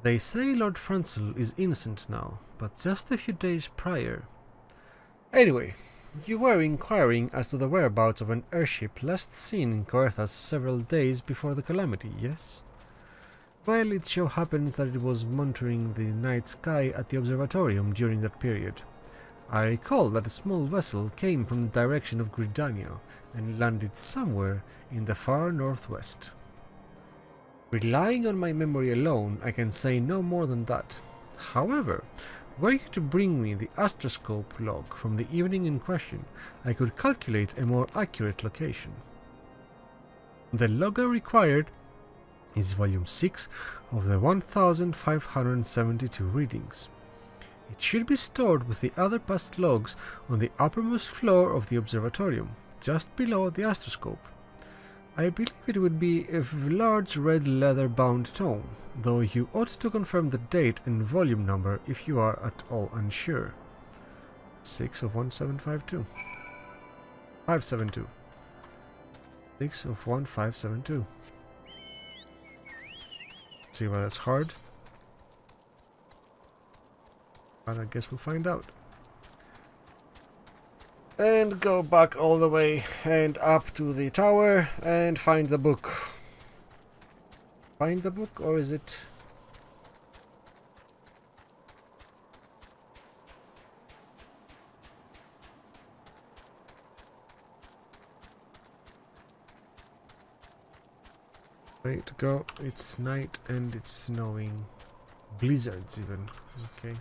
They say Lord Francel is innocent now, but just a few days prior. Anyway, you were inquiring as to the whereabouts of an airship last seen in Coerthas several days before the calamity, yes? Well, it so happens that it was monitoring the night sky at the observatorium during that period. I recall that a small vessel came from the direction of Gridania and landed somewhere in the far northwest. Relying on my memory alone, I can say no more than that. However, were you to bring me the astroscope log from the evening in question, I could calculate a more accurate location. The logger required is volume 6 of the 1572 readings. It should be stored with the other past logs on the uppermost floor of the observatorium, just below the astroscope. I believe it would be a large red leather-bound tome, though you ought to confirm the date and volume number if you are at all unsure. 6 of 1752. 572. 6 of 1572. See why that's hard. But I guess we'll find out. And go back all the way and up to the tower and find the book. Find the book, or is it... Way to go. It's night and it's snowing. Blizzards even. Okay.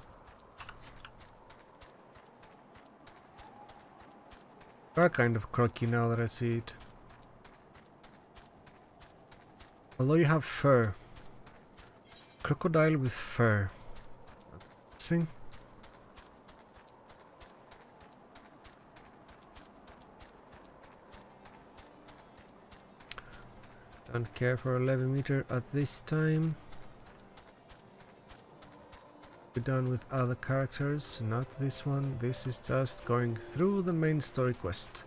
Are kind of croaky now that I see it. Although you have fur. Crocodile with fur. That's interesting. Don't care for a levimeter at this time. Be done with other characters, not this one. This is just going through the main story quest.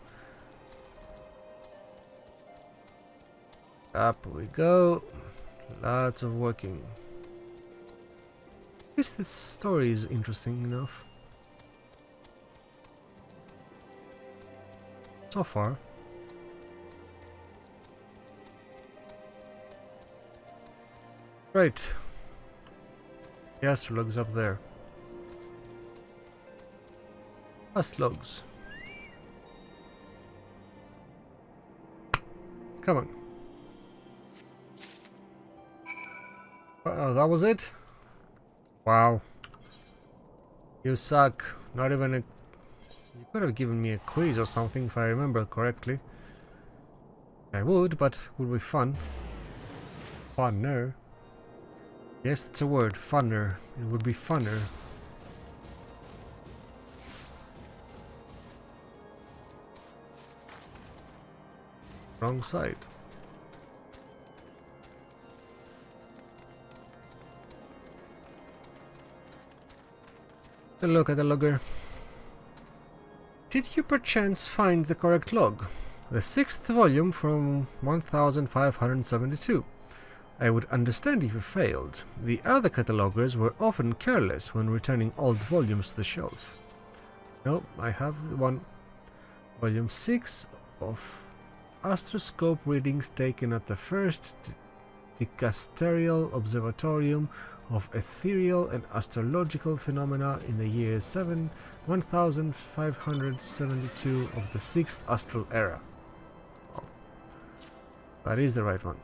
Up we go. Lots of working. At least this story is interesting enough. So far. Right. The astrolog's up there. Astrologs. Come on. Oh, that was it? Wow. You suck. Not even a... You could have given me a quiz or something if I remember correctly. I would, but would be fun. Funner. Yes, that's a word. Funner. It would be funner. Wrong side. A look at the logger. Did you perchance find the correct log? The 6th volume from 1572. I would understand if you failed. The other catalogers were often careless when returning old volumes to the shelf. No, I have one. Volume 6 of astroscope readings taken at the first dicasterial observatorium of ethereal and astrological phenomena in the year 1572 of the 6th astral era. Oh, that is the right one.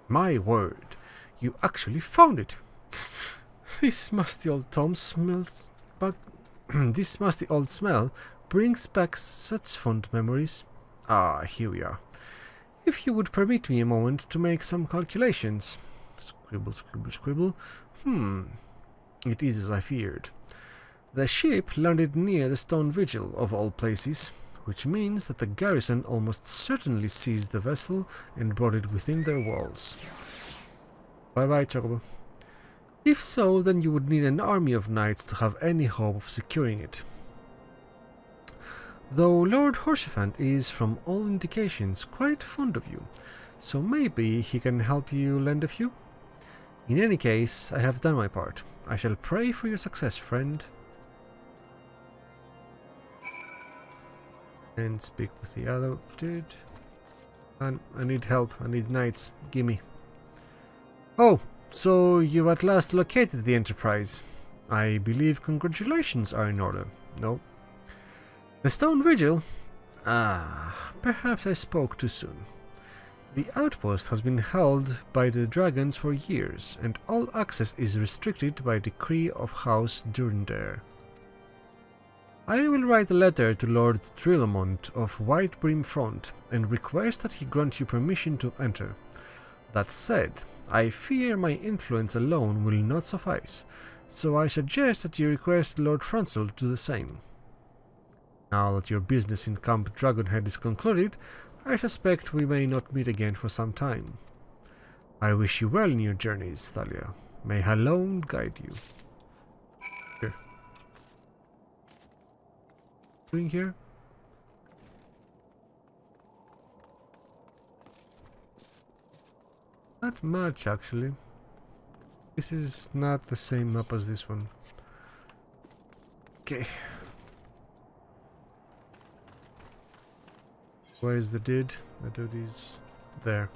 My word, you actually found it. This musty old tome smells back. This musty old smell brings back such fond memories. Ah, here we are. If you would permit me a moment to make some calculations. Scribble, scribble, scribble. It is as I feared. The ship landed near the stone vigil of all places, which means that the garrison almost certainly seized the vessel and brought it within their walls. Bye-bye, Chocobo. If so, then you would need an army of knights to have any hope of securing it. Though Lord Horsefant is, from all indications, quite fond of you, so maybe he can help you lend a few? In any case, I have done my part. I shall pray for your success, friend. And speak with the other dude. And I need help. I need knights. Gimme. Oh, so you've at last located the Enterprise. I believe congratulations are in order. No. The Stone Vigil? Ah, perhaps I spoke too soon. The outpost has been held by the dragons for years, and all access is restricted by decree of House Durandare. I will write a letter to Lord Trillamont of White Brim Front and request that he grant you permission to enter. That said, I fear my influence alone will not suffice, so I suggest that you request Lord Francel to do the same. Now that your business in Camp Dragonhead is concluded, I suspect we may not meet again for some time. I wish you well in your journeys, Thalia. May Halone guide you. Here. Doing here? Not much, actually. This is not the same map as this one. Okay. Where is the dude? The dude is there.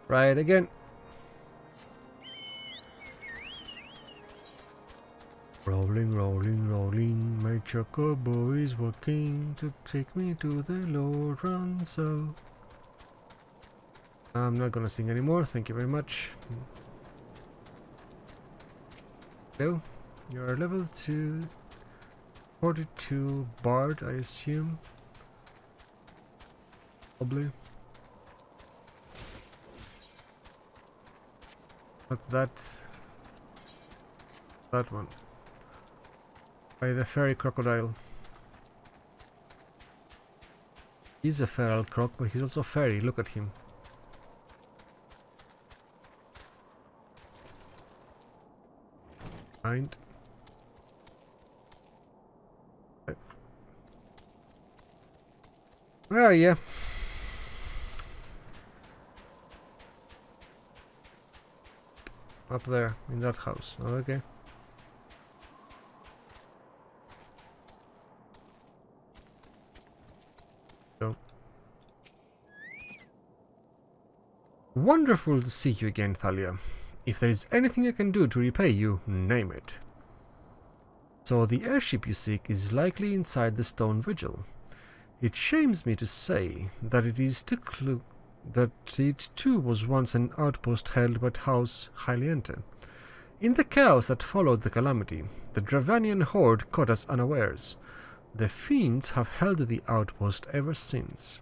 Right again. Rolling, rolling, rolling. My chocobo is walking to take me to the Lord Ransel. I'm not gonna sing anymore. Thank you very much. Hello. You're level 2. 42 Bard, I assume. Probably. But that one. By the fairy crocodile. He's a feral croc, but he's also fairy. Look at him. Mind. Where are you? Up there, in that house. Oh, okay. So. Wonderful to see you again, Thalia. If there is anything I can do to repay you, name it. So the airship you seek is likely inside the Stone Vigil. It shames me to say that it too was once an outpost held by House Hyliente. In the chaos that followed the calamity, the Dravanian horde caught us unawares. The fiends have held the outpost ever since.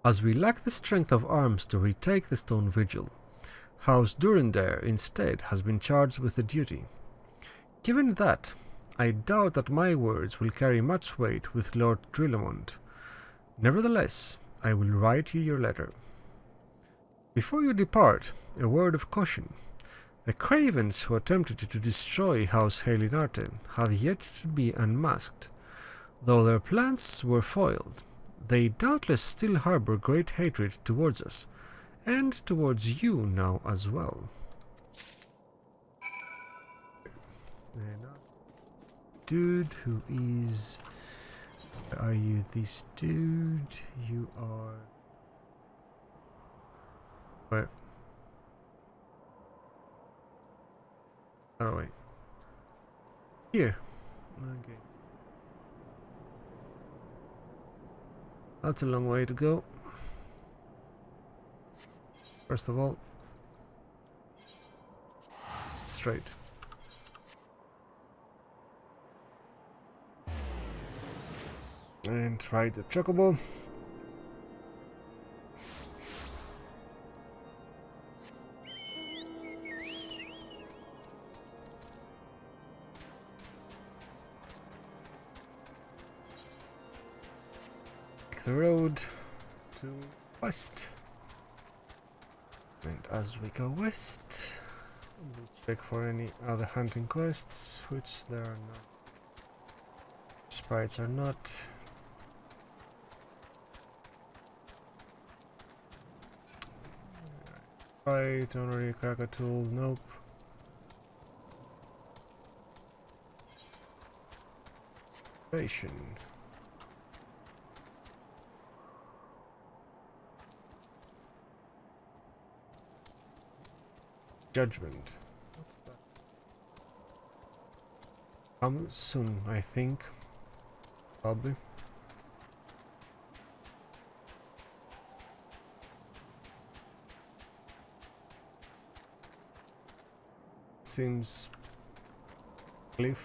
As we lack the strength of arms to retake the Stone Vigil, House Durandare instead has been charged with the duty. Given that, I doubt that my words will carry much weight with Lord Trillamont. Nevertheless, I will write you your letter. Before you depart, a word of caution. The cravens who attempted to destroy House Helinarte have yet to be unmasked. Though their plans were foiled, they doubtless still harbor great hatred towards us, and towards you now as well. Dude who is... Are you this dude? You are... Where? Oh wait. Here. Okay. That's a long way to go. First of all, straight. And ride the chocobo. Take the road to west. And as we go west, Check for any other hunting quests, which there are not. Sprites are not. Right, honorary Krakatool, nope. Patient. Judgment. What's that? Come soon, I think. Probably. Seems cliffy.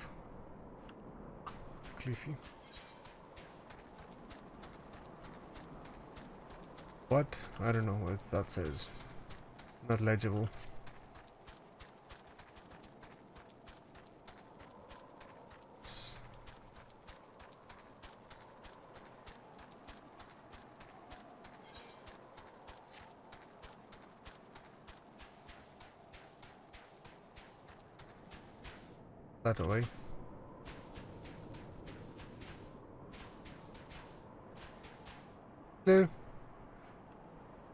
What? I don't know what that says. It's not legible. That away. Hello.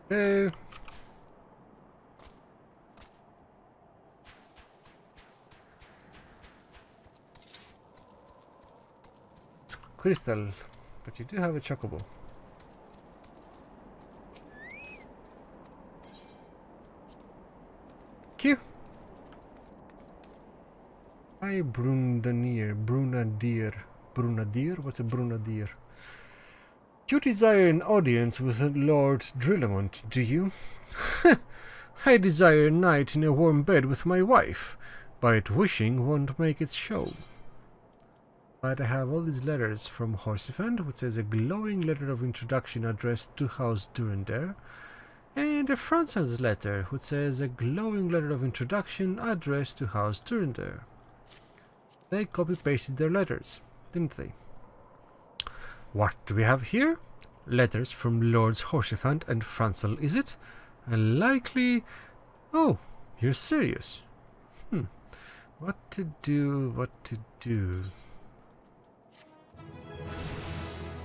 Hello. It's crystal, but you do have a chocobo. Q. Hi, Brunadier. What's a Brunadier? You desire an audience with Lord Drillamont, do you? I desire a night in a warm bed with my wife, but wishing won't make it show. But I have all these letters from Horsefand, which says a glowing letter of introduction addressed to House Durandare, and a Francel's letter, which says a glowing letter of introduction addressed to House Durandare. They copy-pasted their letters, didn't they? What do we have here? Letters from Lords Horsefand and Francel, is it? A likely... Oh, you're serious. What to do,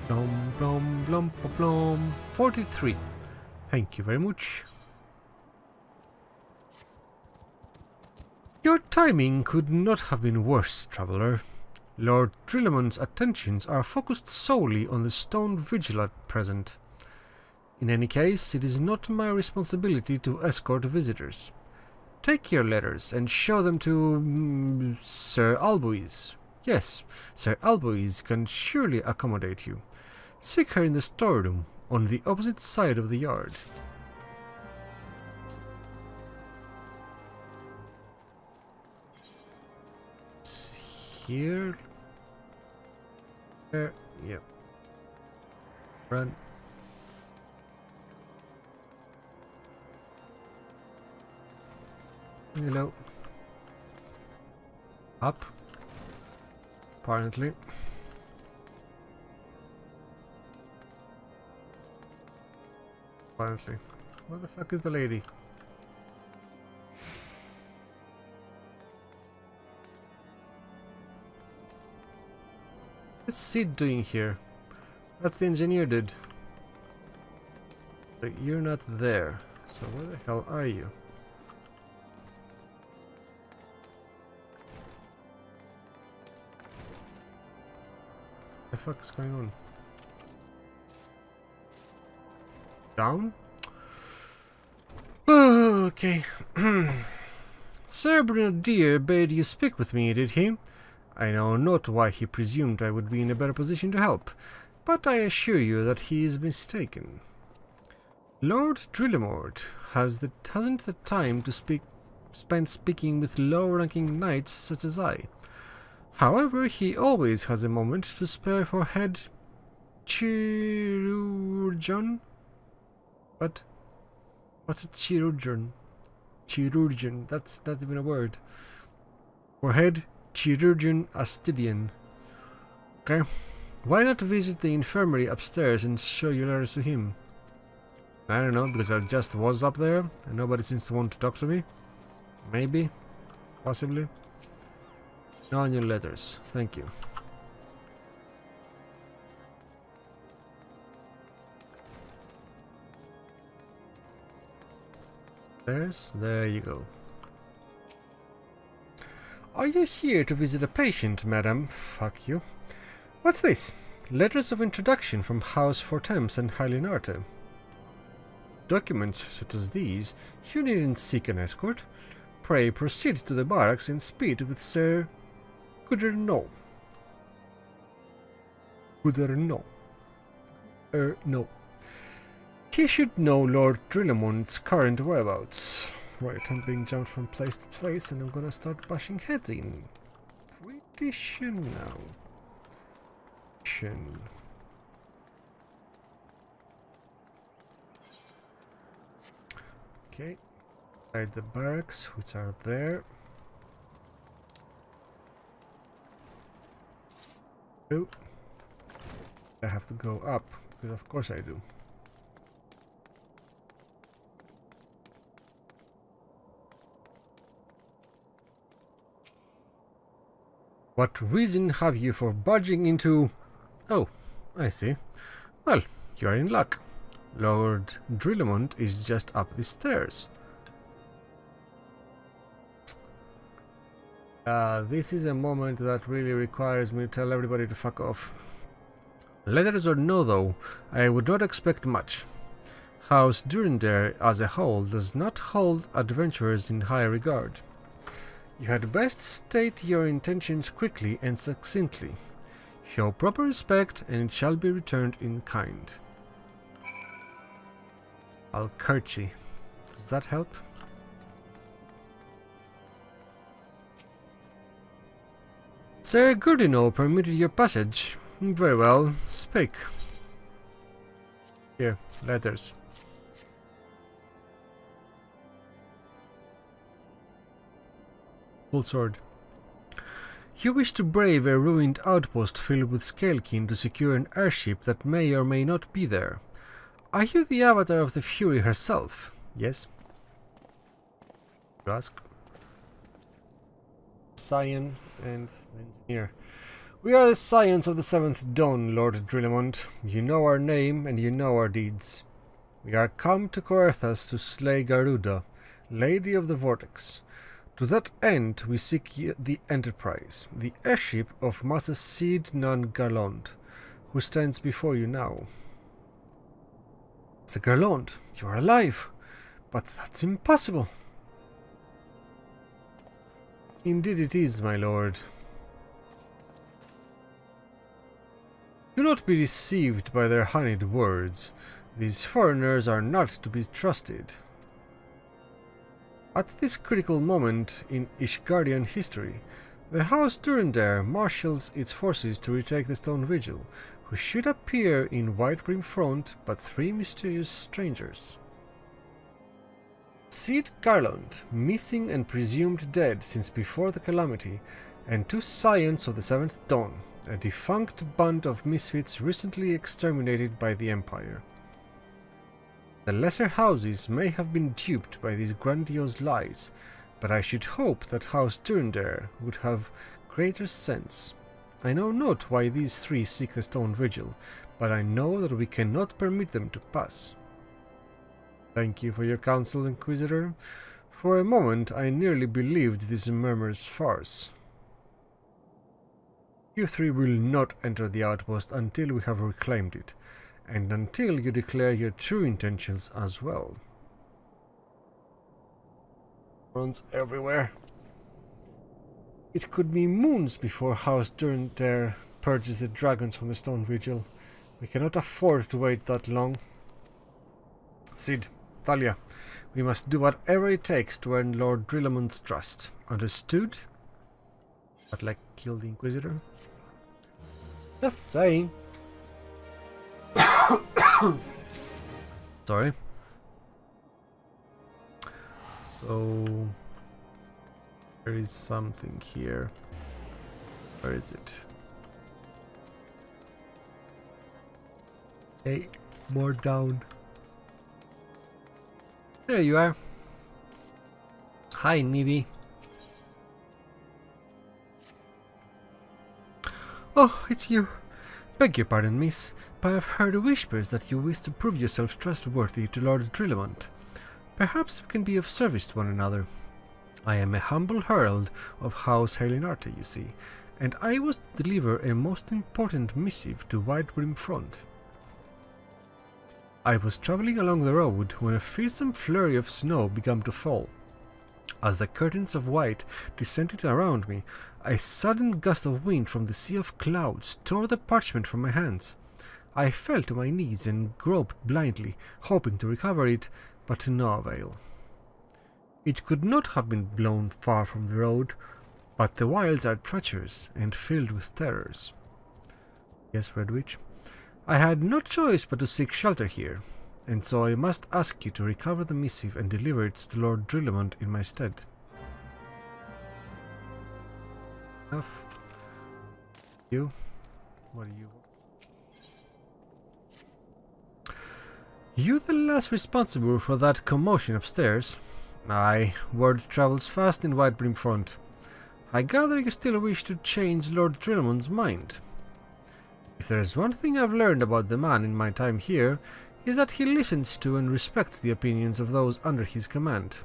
Blom, blom, blom, blom. 43. Thank you very much. Your timing could not have been worse, traveller. Lord Drillamon's attentions are focused solely on the stone vigil at present. In any case, it is not my responsibility to escort visitors. Take your letters and show them to Sir Albois. Yes, Sir Albois can surely accommodate you. Seek her in the storeroom, on the opposite side of the yard. Here. There. Yep. Run. Hello. Up. Apparently. Apparently. Where the fuck is the lady? What's Sid doing here? That's the engineer dude. But you're not there. So where the hell are you? What the fuck is going on? Down? Oh, okay. Sir Brunadier bade you speak with me, did he? I know not why he presumed I would be in a better position to help, but I assure you that he is mistaken. Lord Drillamort hasn't the time to spend speaking with low-ranking knights such as I. However, he always has a moment to spare for head chirurgeon. But what's a chirurgeon? Chirurgeon, that's not even a word. For head chirurgeon Astidian. Okay. Why not visit the infirmary upstairs and show your letters to him? I don't know, because I just was up there and nobody seems to want to talk to me. Maybe. Possibly. No new letters. Thank you. There you go. Are you here to visit a patient, madam? Fuck you. What's this? Letters of introduction from House Fortemps and Hylinarte. Documents such as these, you needn't seek an escort. Pray proceed to the barracks and speed with Sir Goodernau. Goodernau. No. He should know Lord Drillemond's current whereabouts. Right, I'm being jumped from place to place and I'm gonna start bashing heads in. Pretty sure now. Okay. Inside the barracks, which are there. Oh. I have to go up, because of course I do. What reason have you for barging into... Oh, I see. Well, you are in luck. Lord Drillemond is just up the stairs. This is a moment that really requires me to tell everybody to fuck off. Letters or no though, I would not expect much. House Durender as a whole does not hold adventurers in high regard. You had best state your intentions quickly and succinctly. Show proper respect and it shall be returned in kind. Alkerchi. Does that help? Sir Goodenow permitted your passage. Very well. Speak. Here, letters. Full sword. You wish to brave a ruined outpost filled with scalekin to secure an airship that may or may not be there. Are you the avatar of the Fury herself? Yes. You ask. Scion and the engineer. We are the Scions of the Seventh Dawn, Lord Drillemond. You know our name and you know our deeds. We are come to Coerthas to slay Garuda, Lady of the Vortex. To that end we seek the Enterprise, the airship of Master Cid Nan Garlond, who stands before you now. Master Garlond, you are alive, but that's impossible. Indeed it is, my lord. Do not be deceived by their honeyed words. These foreigners are not to be trusted. At this critical moment in Ishgardian history, the House Durender marshals its forces to retake the Stone Vigil, who should appear in white prim front but 3 mysterious strangers. Cid Garland, missing and presumed dead since before the calamity, and 2 Scions of the Seventh Dawn, a defunct band of misfits recently exterminated by the Empire. The lesser houses may have been duped by these grandiose lies, but I should hope that House Durender would have greater sense. I know not why these 3 seek the Stone Vigil, but I know that we cannot permit them to pass. Thank you for your counsel, Inquisitor. For a moment I nearly believed this murmurous farce. You 3 will not enter the outpost until we have reclaimed it, and until you declare your true intentions as well. Runs everywhere. It could be moons before House Durender purges the dragons from the Stone Vigil. We cannot afford to wait that long. Cid, Thalia, we must do whatever it takes to earn Lord Drillemond's trust. Understood? But like kill the Inquisitor? Just saying. Sorry. So there is something here. Where is it? Hey, more down. There you are. Hi, Nibi. Oh, it's you. Beg your pardon, miss, but I've heard whispers that you wish to prove yourself trustworthy to Lord Drillamont. Perhaps we can be of service to one another. I am a humble herald of House Helinarte, you see, and I was to deliver a most important missive to Whitebrim Front. I was travelling along the road when a fearsome flurry of snow began to fall. As the curtains of white descended around me, a sudden gust of wind from the sea of clouds tore the parchment from my hands. I fell to my knees and groped blindly, hoping to recover it, but to no avail. It could not have been blown far from the road, but the wilds are treacherous and filled with terrors. Yes, Red Witch, I had no choice but to seek shelter here, and so I must ask you to recover the missive and deliver it to Lord Drillamont in my stead. Enough. You? What do you want? You the last responsible for that commotion upstairs? Aye, word travels fast in Whitebrim Front. I gather you still wish to change Lord Drillamont's mind. If there's one thing I've learned about the man in my time here, is that he listens to and respects the opinions of those under his command.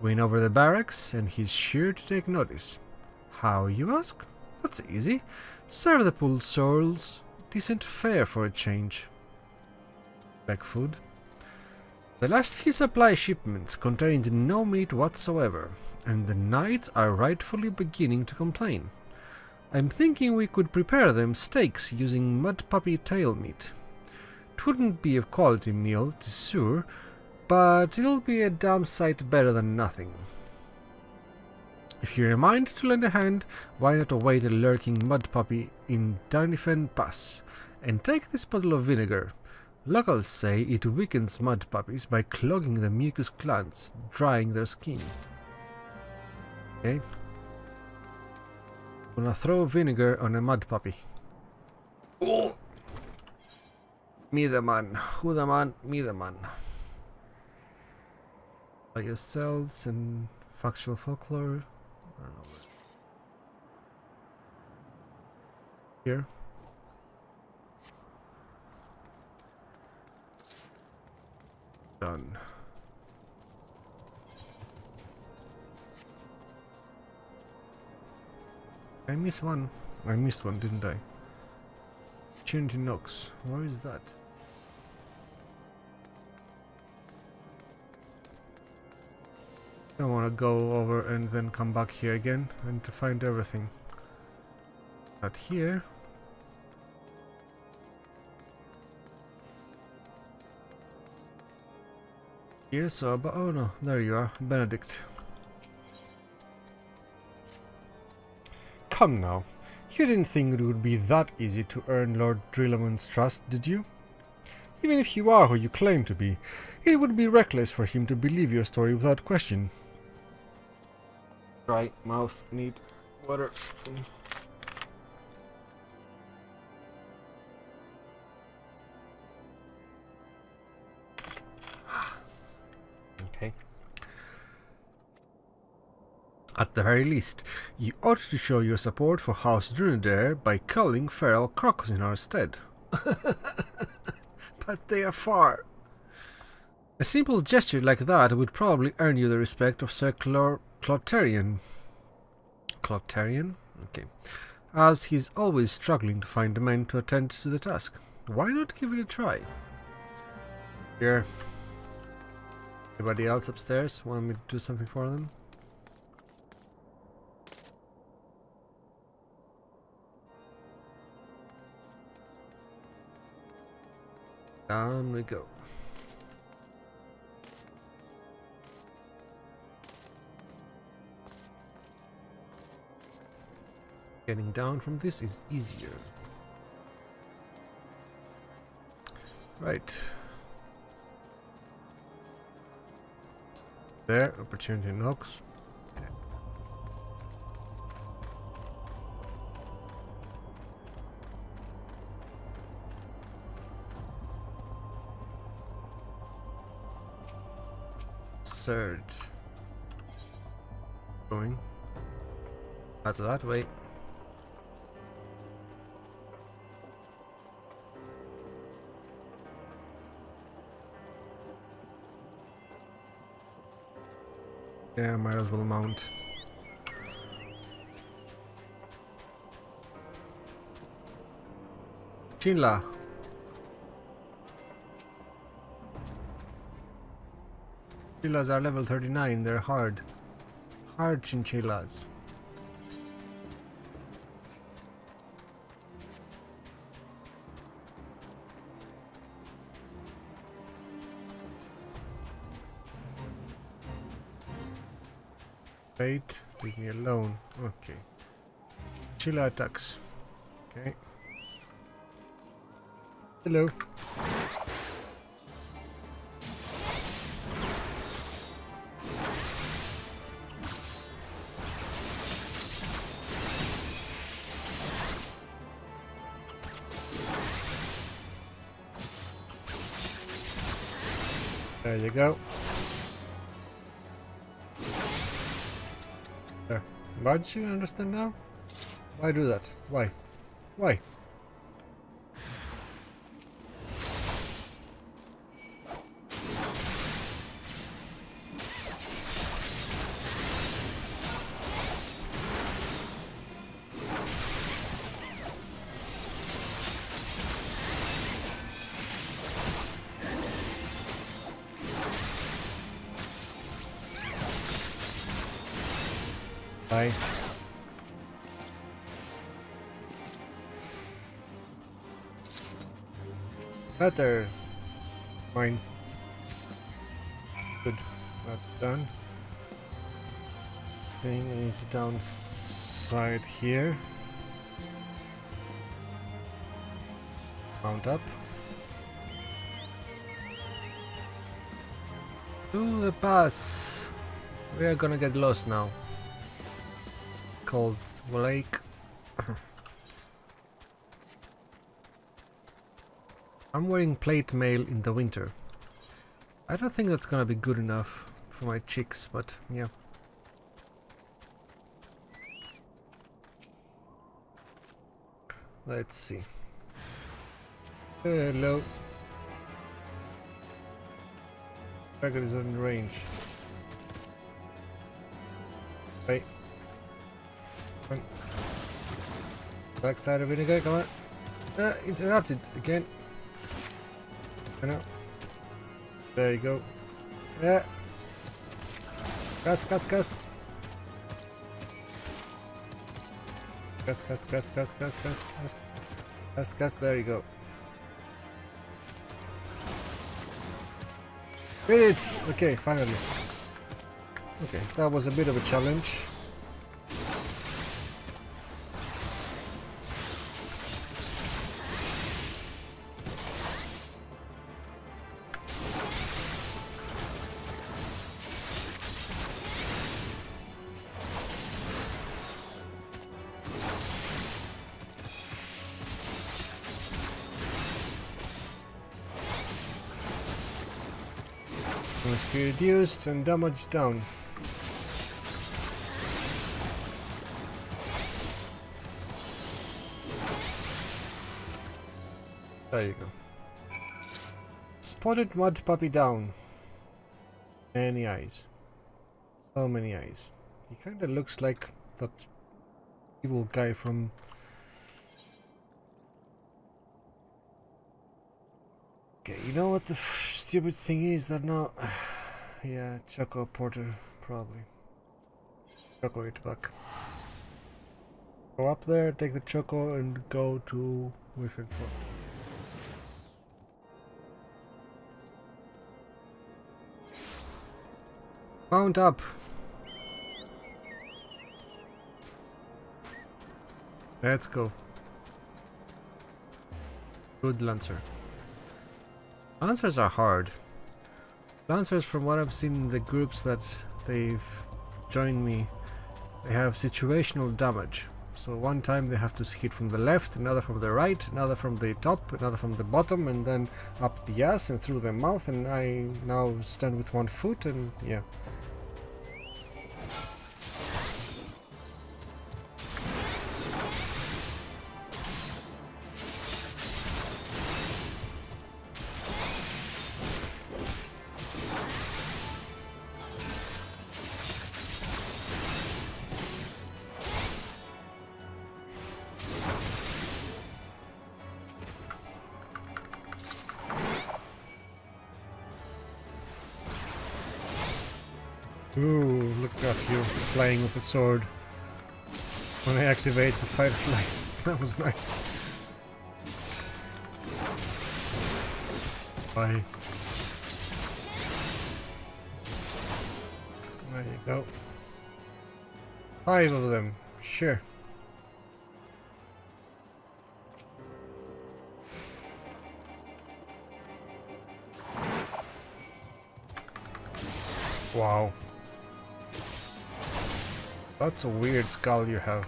Win over the barracks, and he's sure to take notice. How, you ask? That's easy. Serve the poor souls decent fare for a change. Back food. The last few supply shipments contained no meat whatsoever, and the knights are rightfully beginning to complain. I'm thinking we could prepare them steaks using mud puppy tail meat. 'Twouldn't be a quality meal, 'tis sure, but it'll be a damn sight better than nothing. If you're a mind to lend a hand, why not await a lurking mud puppy in Darnifen Pass, and take this bottle of vinegar. Locals say it weakens mud puppies by clogging the mucus glands, drying their skin. Okay. Gonna throw vinegar on a mud puppy. Oh. Me the man. Who the man? Me the man. By yourselves and factual folklore. I don't know. Here. Done. I missed one. I missed one, didn't I? Trinity Knox. Where is that? I want to go over and then come back here again and to find everything. Not here. Here, so, but oh no, there you are, Benedict. Come now, you didn't think it would be that easy to earn Lord Drillamont's trust, did you? Even if you are who you claim to be, it would be reckless for him to believe your story without question. Dry mouth, need water. Okay. At the very least, you ought to show your support for House Drunadair by culling feral crocs in our stead. But they are far. A simple gesture like that would probably earn you the respect of Sir Cloterian. Cloterian? Okay. As he's always struggling to find men to attend to the task. Why not give it a try? Here. Anybody else upstairs want me to do something for them? Down we go. Getting down from this is easier. Right. There, opportunity knocks. Okay. Third. Going. Not that way. Yeah, might as well mount. Chinla. Chinchillas are level 39, they're hard. Hard chinchillas. Wait, leave me alone. Okay. Chinchilla attacks. Okay. Hello. There you go. There. Why did you understand now? Why do that? Why? Why? Bye. Better. Fine. Good. That's done. This thing is downside here. Mount up. To the pass. We are gonna get lost now. Cold lake. I'm wearing plate mail in the winter. I don't think that's gonna be good enough for my chicks, but yeah. Let's see. Hello. Dragon is in range. Wait. Come on. Backside of vinegar, come on. Interrupted again. I know. There you go. Yeah. Cast. Cast. There you go. Read it! Okay, finally. Okay, that was a bit of a challenge. Must be reduced and damage down. There you go. Spotted mud puppy down. Many eyes. So many eyes. He kinda looks like that evil guy from... Okay, you know what the stupid thing is that now... yeah, Choco Porter, probably. Choco it back. Go up there, take the Choco and go to Wifford Fort. Mount up! Let's go. Good Lancer. Lancers are hard. Lancers, from what I've seen in the groups that they've joined me, they have situational damage. So one time they have to hit from the left, another from the right, another from the top, another from the bottom, and then up the ass and through the mouth, and I now stand with one foot, and yeah. Ooh, look at you playing with the sword. When I activate the firefly. That was nice. Bye. There you go. 5 of them. Sure. Wow. That's a weird skull you have.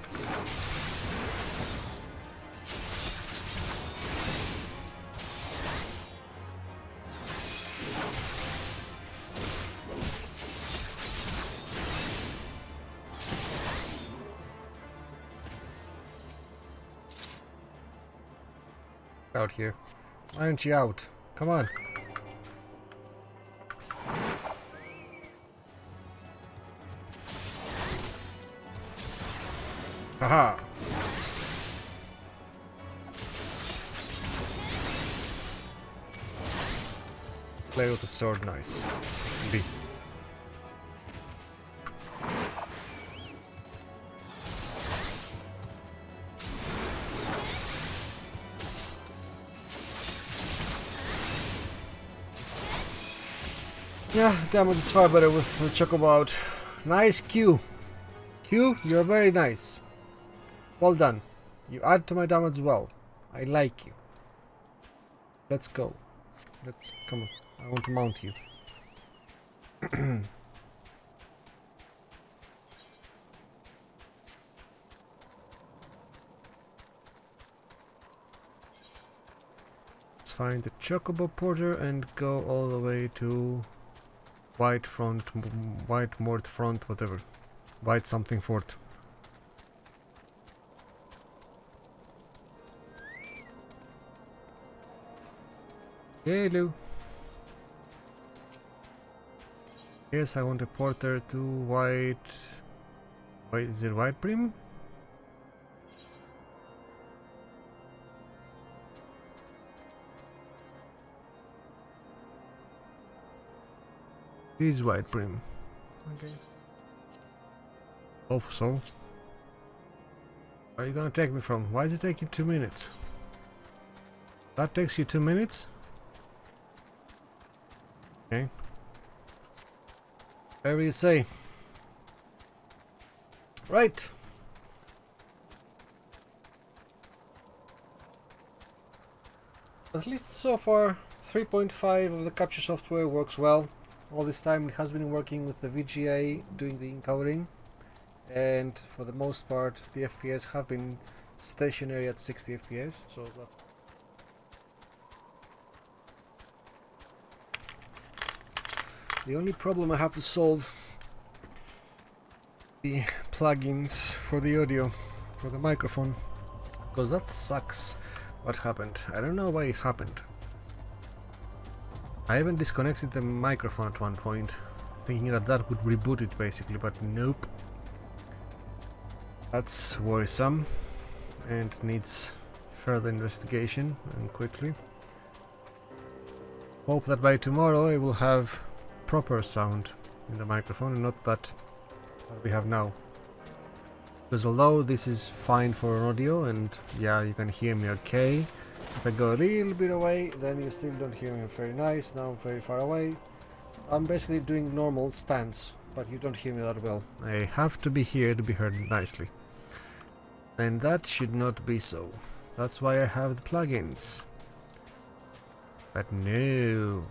Out here. Why aren't you out? Come on. Haha. Play with the sword, nice. B. Yeah, damage is far better with the chocobo out. Nice Q. Q, you're very nice. Well done. You add to my damage well. I like you. Let's go. Let's come on. I want to mount you. Let's find the chocobo porter and go all the way to White Front, White Mort Front, whatever. White something fort. Hello. Yes, I want a porter to White... Wait, is it White Prim? It is White Prim. Okay. Hope so. Where are you gonna take me from? Why does it take you 2 minutes? That takes you 2 minutes? Okay. Whatever you say. Right. At least so far, 3.5 of the capture software works well. All this time it has been working with the VGA doing the encoding, and for the most part the FPS have been stationary at 60 FPS, so that's... The only problem I have to solve the plugins for the audio, for the microphone, because that sucks what happened. I don't know why it happened. I even disconnected the microphone at one point, thinking that that would reboot it basically, but nope. That's worrisome and needs further investigation, and quickly. Hope that by tomorrow I will have proper sound in the microphone and not that we have now. Because although this is fine for audio and yeah, you can hear me okay, if I go a little bit away then you still don't hear me very nice. Now I'm very far away. I'm basically doing normal stance, but you don't hear me that well. I have to be here to be heard nicely. And that should not be so. That's why I have the plugins. But no,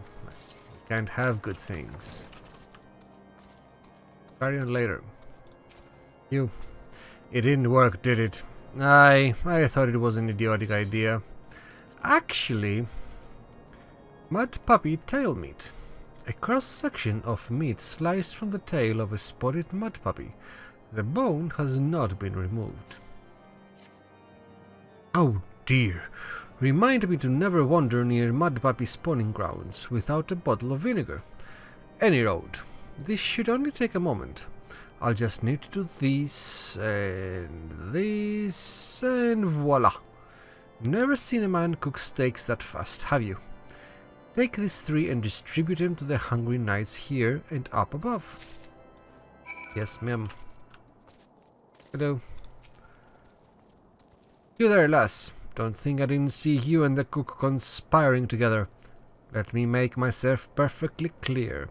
can't have good things. Carry on later. You. It didn't work, did it? I thought it was an idiotic idea. Actually, mud puppy tail meat. A cross-section of meat sliced from the tail of a spotted mud puppy. The bone has not been removed. Oh dear. Remind me to never wander near mud puppy spawning grounds without a bottle of vinegar. Any road. This should only take a moment. I'll just need to do this and voila. Never seen a man cook steaks that fast, have you? Take these 3 and distribute them to the hungry knights here and up above. Yes, ma'am. Hello. You there, lass. Don't think I didn't see you and the cook conspiring together. Let me make myself perfectly clear.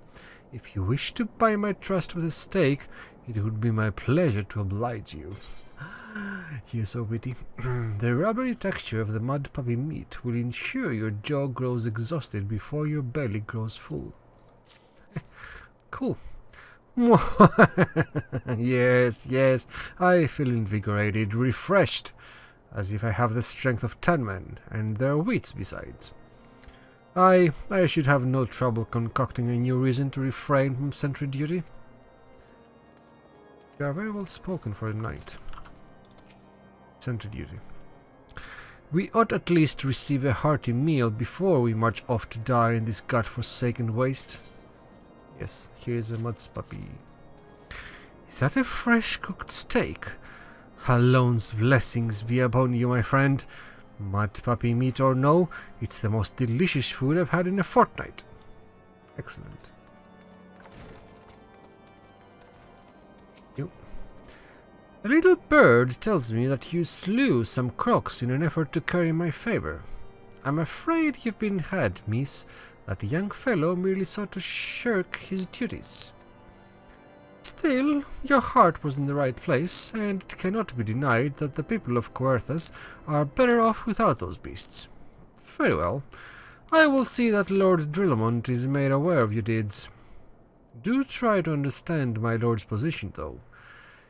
If you wish to buy my trust with a steak, it would be my pleasure to oblige you. You're so witty. The rubbery texture of the mud puppy meat will ensure your jaw grows exhausted before your belly grows full. Cool. Yes, yes, I feel invigorated, refreshed, as if I have the strength of 10 men, and their wits besides. I should have no trouble concocting a new reason to refrain from sentry duty. You are very well spoken for the night. Sentry duty. We ought at least to receive a hearty meal before we march off to die in this god-forsaken waste. Yes, here is a mud puppy. Is that a fresh cooked steak? Hallone's blessings be upon you, my friend. Mud puppy meat or no, it's the most delicious food I've had in a fortnight. Excellent. A little bird tells me that you slew some crocs in an effort to curry my favor. I'm afraid you've been had, miss. That young fellow merely sought to shirk his duties. Still, your heart was in the right place, and it cannot be denied that the people of Coerthas are better off without those beasts. Very well. I will see that Lord Drillamont is made aware of your deeds. Do try to understand my lord's position, though.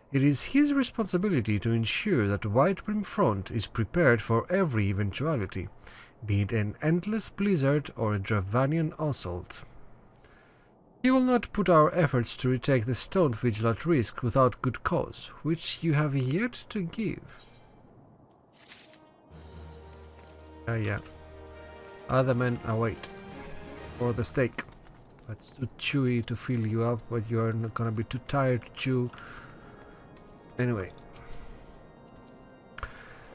It is his responsibility to ensure that Whitebrim Front is prepared for every eventuality, be it an endless blizzard or a Dravanian assault. He will not put our efforts to retake the Stone Vigil at risk without good cause, which you have yet to give. Yeah. Other men await for the steak. It's too chewy to fill you up, but you're not gonna be too tired to chew. Anyway.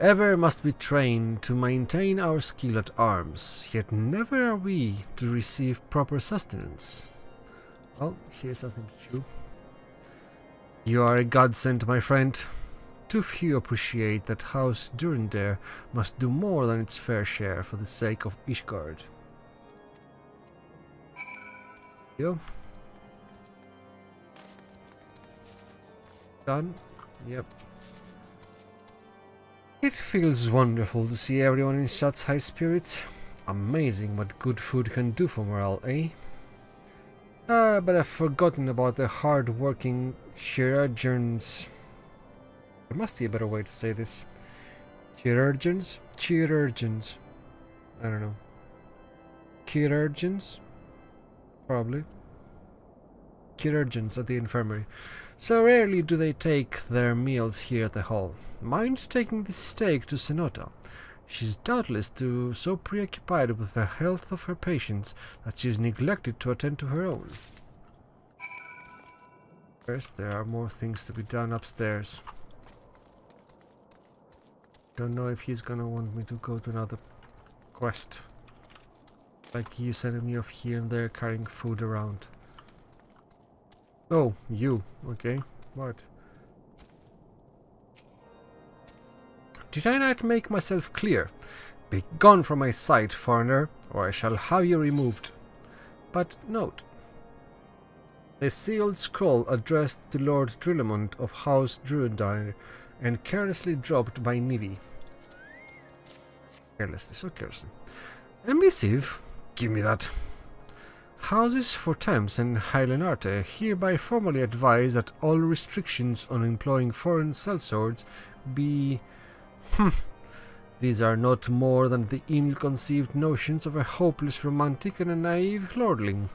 Ever must be trained to maintain our skill at arms, yet never are we to receive proper sustenance. Well, here's something to chew. You are a godsend, my friend. Too few appreciate that House Durandare must do more than its fair share for the sake of Ishgard. Yo. Done? Yep. It feels wonderful to see everyone in such high spirits. Amazing what good food can do for morale, eh? But I've forgotten about the hard-working chirurgeons. There must be a better way to say this. Chirurgeons? Chirurgeons. I don't know. Chirurgeons? Probably. Chirurgeons at the infirmary. So rarely do they take their meals here at the hall. Mind taking this steak to Senota. She's doubtless so preoccupied with the health of her patients that she's neglected to attend to her own. First, there are more things to be done upstairs. Don't know if he's gonna want me to go to another quest. Like you sending me off here and there carrying food around. Oh, you. Okay. What? Did I not make myself clear? Be gone from my sight, foreigner, or I shall have you removed. But note. A sealed scroll addressed to Lord Drillamont of House Durandare and carelessly dropped by Nivi. Carelessly, so carelessly. A missive? Give me that. Houses for Thames and Hylenarte hereby formally advise that all restrictions on employing foreign sellswords be... These are not more than the ill-conceived notions of a hopeless romantic and a naive lordling.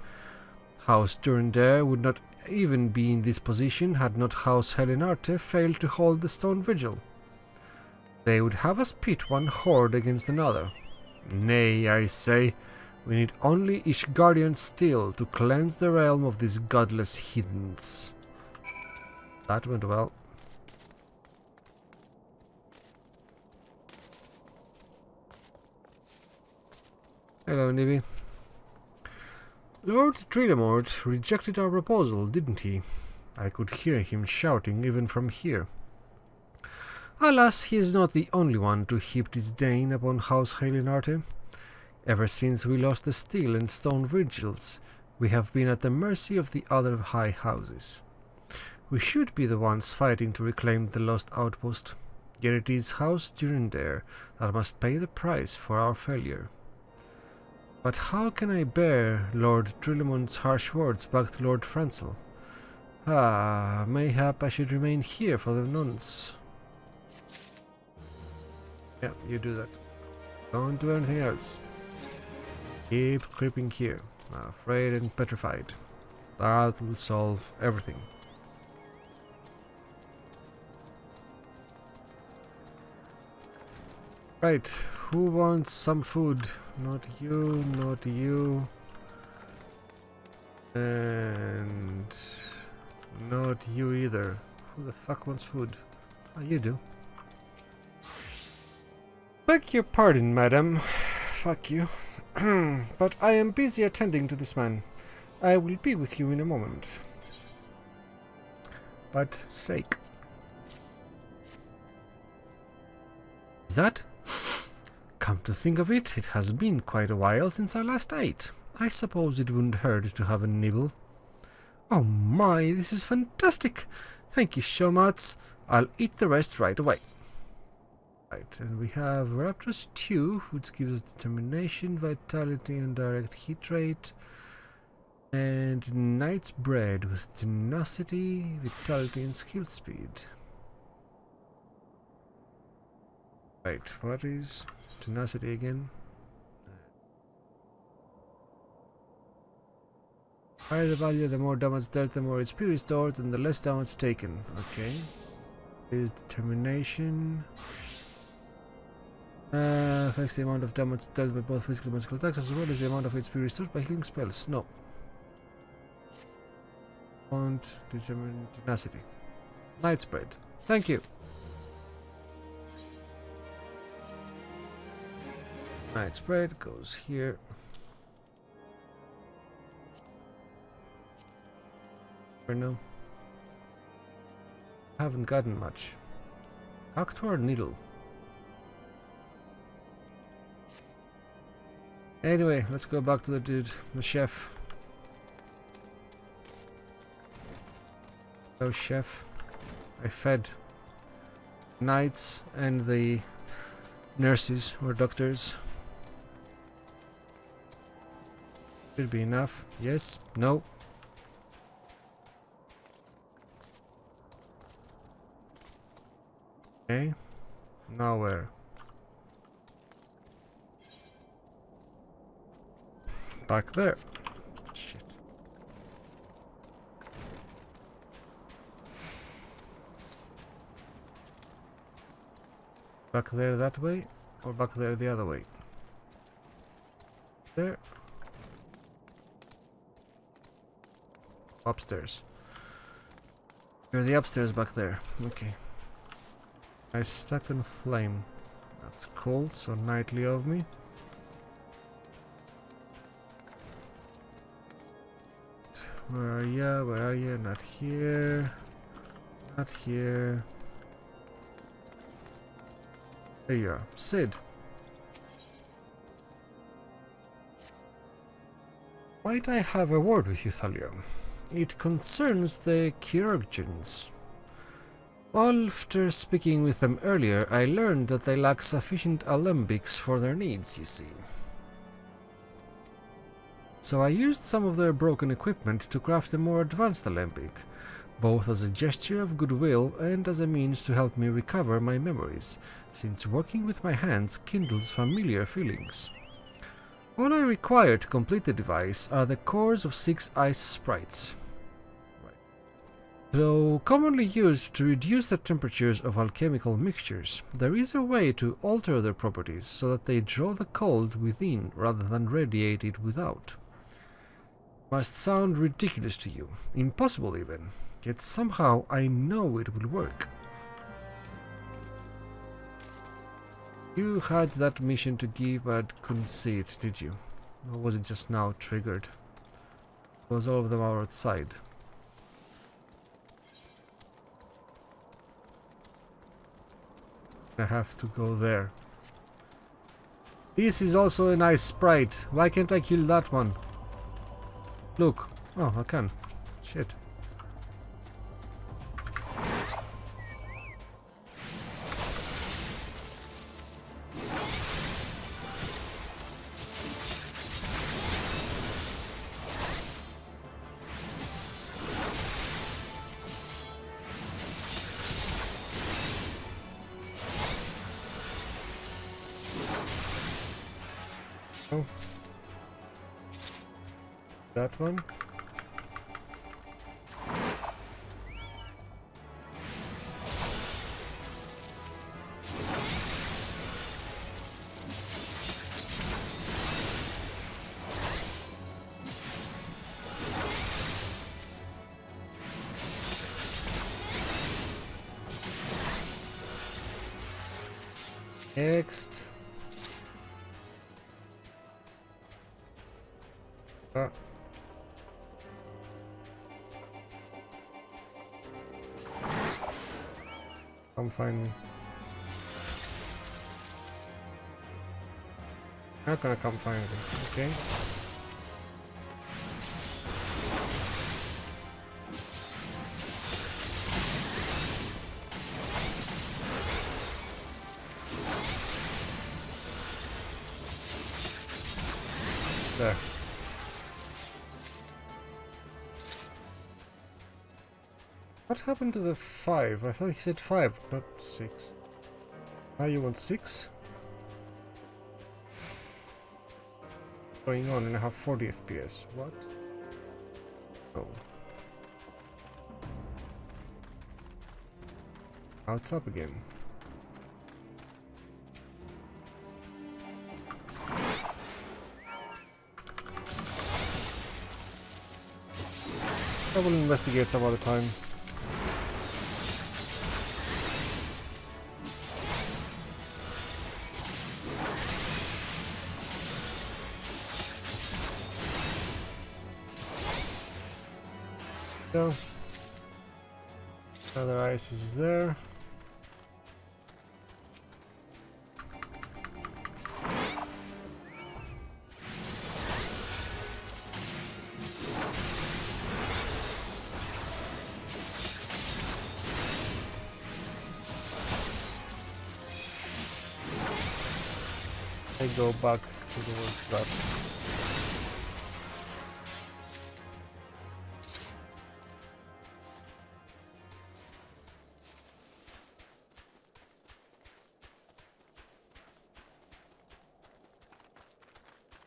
House Durandare would not even be in this position had not House Hylenarte failed to hold the Stone Vigil. They would have us pit one horde against another. Nay, I say, we need only Ishgardian steel to cleanse the realm of these godless heathens. That went well. Hello, Nivi. Lord Drillamort rejected our proposal, didn't he? I could hear him shouting even from here. Alas, he is not the only one to heap disdain upon House Halinarte. Ever since we lost the steel and stone vigils, we have been at the mercy of the other high houses. We should be the ones fighting to reclaim the lost outpost, yet it is House Durendare that must pay the price for our failure. But how can I bear Lord Trilemon's harsh words back to Lord Francel? Mayhap I should remain here for the nonce. Yeah, you do that. Don't do anything else. Keep creeping here, afraid and petrified. That will solve everything. Right, who wants some food? Not you, not you. And not you either. Who the fuck wants food? Oh, you do. Beg your pardon, madam. Fuck you. But I am busy attending to this man. I will be with you in a moment. But steak. Is that? Come to think of it, it has been quite a while since I last ate. I suppose it wouldn't hurt to have a nibble. Oh my, this is fantastic! Thank you so much. I'll eat the rest right away. Right, and we have Raptor Stew, which gives us determination, vitality, and direct hit rate. And Knight's Bread with tenacity, vitality, and skill speed. Right, what is tenacity again? Higher the value, the more damage dealt, the more HP restored, and the less damage taken. Okay. Is determination. Affects the amount of damage dealt by both physical and magical attacks, as well as the amount of HP restored by healing spells. No. Want determine tenacity. Knight's Bread. Thank you. Knight's Bread goes here. For now. Haven't gotten much. Cactuar Needle. Anyway, let's go back to the dude, the chef. Hello, chef. I fed knights and the nurses or doctors. Should be enough. Yes? No? Okay. Now where? Back there. Shit. Back there that way, or back there the other way? There. Upstairs. You're the upstairs back there. Okay. I stuck in flame. That's cold, so nightly of me. Where are ya? Where are ya? Not here. Not here. There you are. Sid. Might I have a word with you, Thalia? It concerns the chirurgeons. After speaking with them earlier, I learned that they lack sufficient alembics for their needs, you see. So I used some of their broken equipment to craft a more advanced alembic, both as a gesture of goodwill and as a means to help me recover my memories, since working with my hands kindles familiar feelings. All I require to complete the device are the cores of 6 ice sprites. Though commonly used to reduce the temperatures of alchemical mixtures, there is a way to alter their properties so that they draw the cold within rather than radiate it without. Must sound ridiculous to you, impossible even, yet somehow I know it will work. You had that mission to give but couldn't see it, did you? Or was it just now triggered? Because all of them are outside. I have to go there. This is also a nice sprite. Why can't I kill that one? Look. Oh, I can. Shit. Oh. That one. Next. Come find me. Not gonna come find me, okay? There. What happened to the 5? I thought he said 5, not 6. Now you want 6? Going on and I have 40 FPS. What? Oh. Now it's up again. I will investigate some other time. Go. Another ice is there. I go back towards that.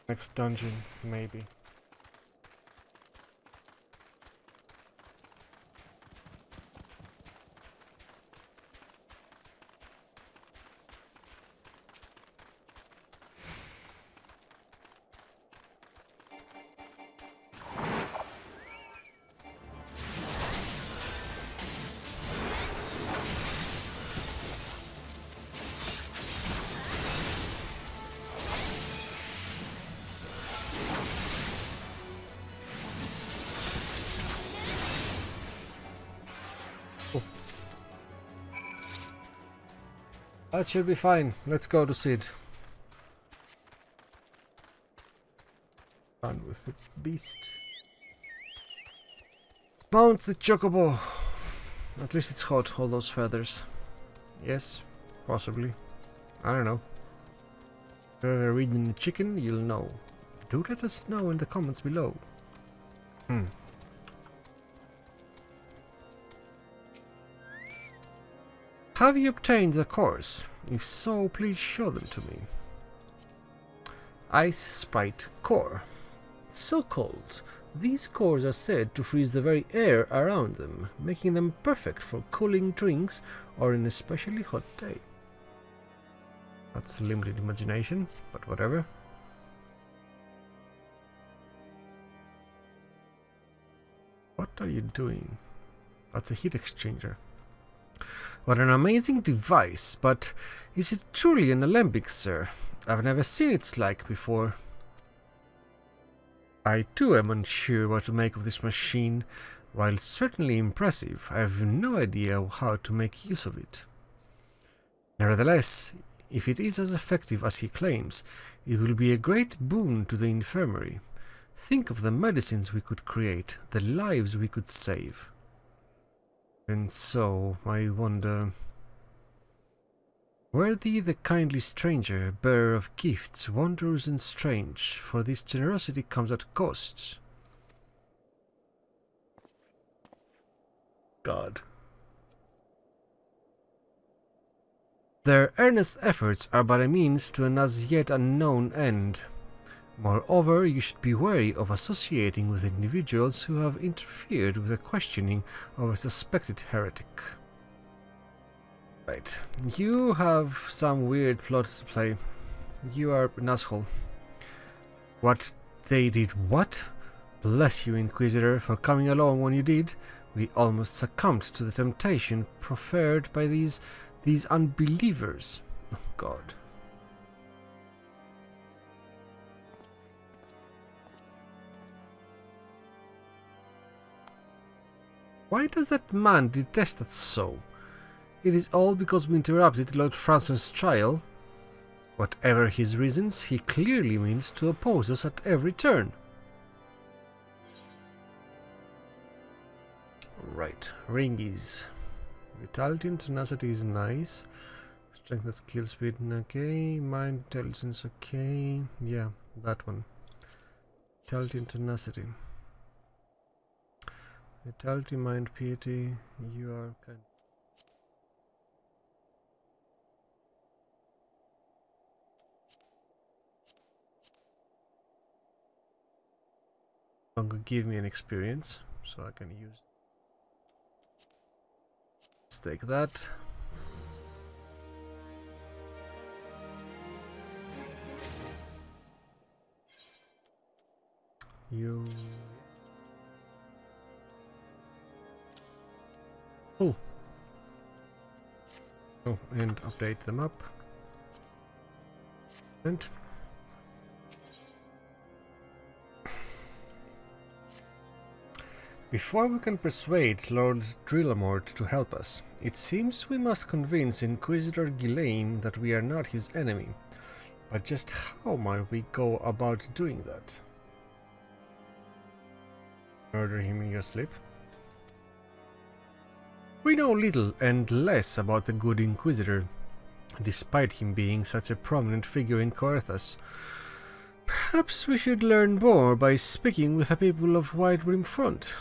Next dungeon, maybe. That should be fine. Let's go to Sid. Run with the beast. Mount the chocobo. At least it's hot, all those feathers. Yes, possibly. I don't know. If you've ever eaten a chicken, you'll know. Do let us know in the comments below. Have you obtained the cores? If so, please show them to me. Ice Sprite Core. So cold. These cores are said to freeze the very air around them, making them perfect for cooling drinks or an especially hot day. That's limited imagination, but whatever. What are you doing? That's a heat exchanger. What an amazing device, but is it truly an alembic, sir? I've never seen its like before. I too am unsure what to make of this machine. While certainly impressive, I have no idea how to make use of it. Nevertheless, if it is as effective as he claims, it will be a great boon to the infirmary. Think of the medicines we could create, the lives we could save. And so, I wonder... Worthy the kindly stranger, bearer of gifts, wondrous and strange, for this generosity comes at cost. God. Their earnest efforts are but a means to an as yet unknown end. Moreover, you should be wary of associating with individuals who have interfered with the questioning of a suspected heretic. Right, you have some weird plot to play. You are an asshole. What they did what? Bless you, Inquisitor, for coming along when you did. We almost succumbed to the temptation proffered by these unbelievers. Oh, God. Why does that man detest us so? It is all because we interrupted Lord Francis' trial. Whatever his reasons, he clearly means to oppose us at every turn. Right, ringies. Vitality and tenacity is nice. Strength and skill speed, okay. Mind, intelligence, okay. Yeah, that one. Vitality and tenacity. Vitality, mind, piety. You are kind of... give me an experience, so I can use. Let's take that. You. Oh. Oh, and update them up. And. Before we can persuade Lord Drillamort to help us, it seems we must convince Inquisitor Ghislaine that we are not his enemy. But just how might we go about doing that? Murder him in your sleep? We know little and less about the good Inquisitor, despite him being such a prominent figure in Coerthas. Perhaps we should learn more by speaking with the people of White Rim Front.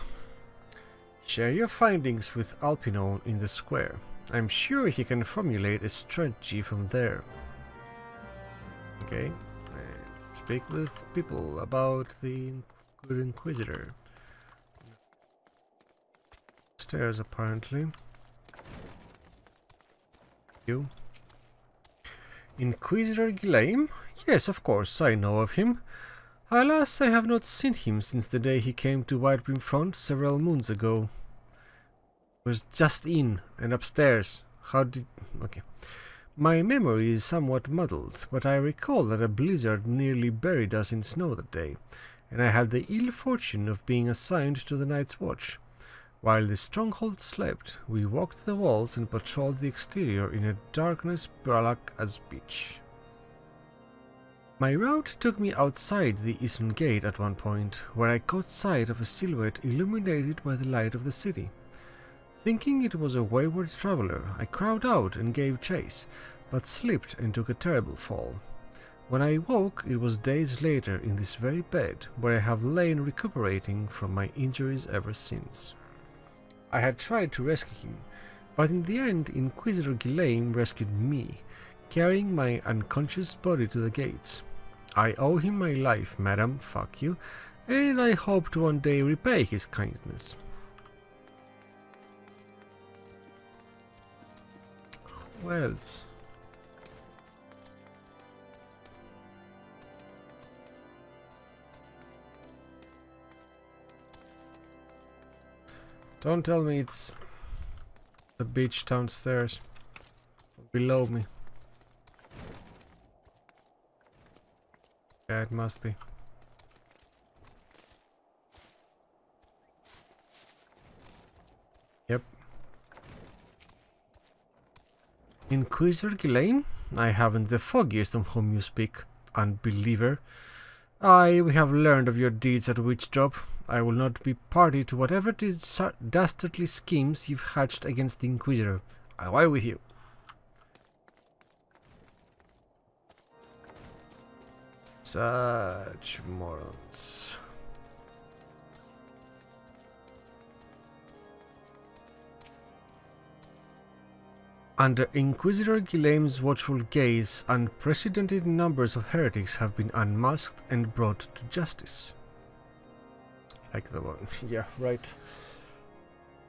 Share your findings with Alpino in the square. I'm sure he can formulate a strategy from there. Okay, and speak with people about the good Inquisitor. Stairs, apparently. You. Inquisitor Ghislaine? Yes, of course, I know of him. Alas, I have not seen him since the day he came to White Rim Front several moons ago. Was just in and upstairs. How did... Okay. My memory is somewhat muddled, but I recall that a blizzard nearly buried us in snow that day, and I had the ill fortune of being assigned to the night's watch. While the stronghold slept, we walked the walls and patrolled the exterior in a darkness black as pitch. My route took me outside the eastern gate at one point, where I caught sight of a silhouette illuminated by the light of the city. Thinking it was a wayward traveler, I crowded out and gave chase, but slipped and took a terrible fall. When I woke, it was days later in this very bed, where I have lain recuperating from my injuries ever since. I had tried to rescue him, but in the end Inquisitor Ghislaine rescued me, carrying my unconscious body to the gates. I owe him my life, madam, fuck you, and I hope to one day repay his kindness. Who else? Don't tell me it's the beach downstairs, below me. Yeah, it must be. Yep. Inquisitor Ghislaine? I haven't the foggiest of whom you speak, unbeliever. Aye, we have learned of your deeds at Witch Drop. I will not be party to whatever dastardly schemes you've hatched against the Inquisitor. Away with you. Such morons. Under Inquisitor Ghislaine's watchful gaze, unprecedented numbers of heretics have been unmasked and brought to justice. Like the one. Yeah, right.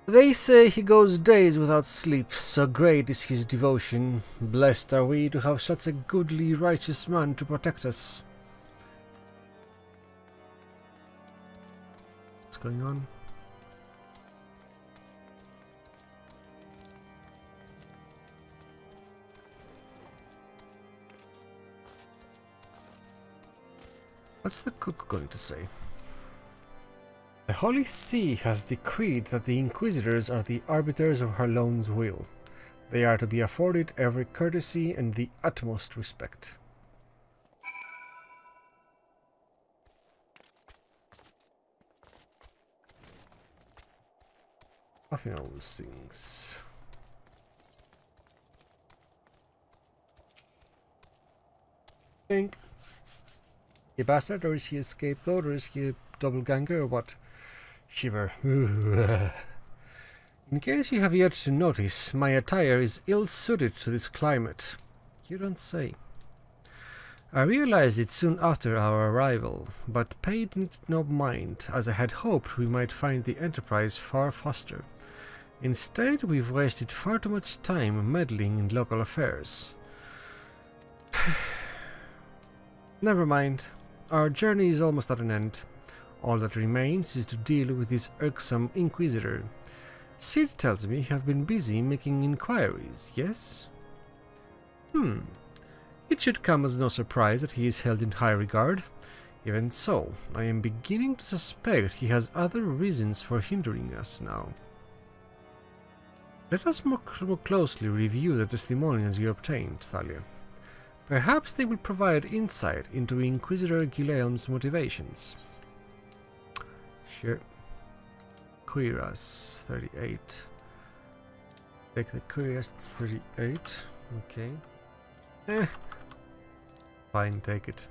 They say he goes days without sleep, so great is his devotion. Blessed are we to have such a goodly, righteous man to protect us. What's going on? What's the cook going to say? The Holy See has decreed that the Inquisitors are the arbiters of Harlone's will. They are to be afforded every courtesy and the utmost respect. Nothing all those things. Think. A bastard, or is he a scapegoat, or is he a doppelganger, or what? Shiver. In case you have yet to notice, my attire is ill-suited to this climate. You don't say. I realized it soon after our arrival, but paid it no mind, as I had hoped we might find the Enterprise far faster. Instead, we've wasted far too much time meddling in local affairs. Never mind. Our journey is almost at an end. All that remains is to deal with this irksome Inquisitor. Sid tells me you have been busy making inquiries, yes? It should come as no surprise that he is held in high regard. Even so, I am beginning to suspect he has other reasons for hindering us now. Let us more closely review the testimonials you obtained, Thalia. Perhaps they will provide insight into Inquisitor Ghislaine's motivations. Sure. Cuirass, 38. Take the Cuirass, it's 38. Okay. Fine, take it.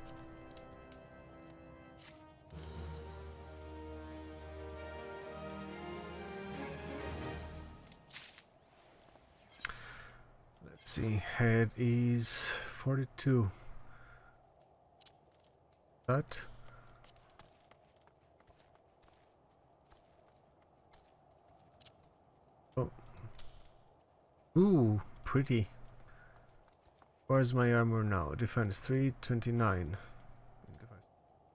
Let's see, head is 42. That. Oh. Ooh, pretty. Where's my armor now? Defense 329.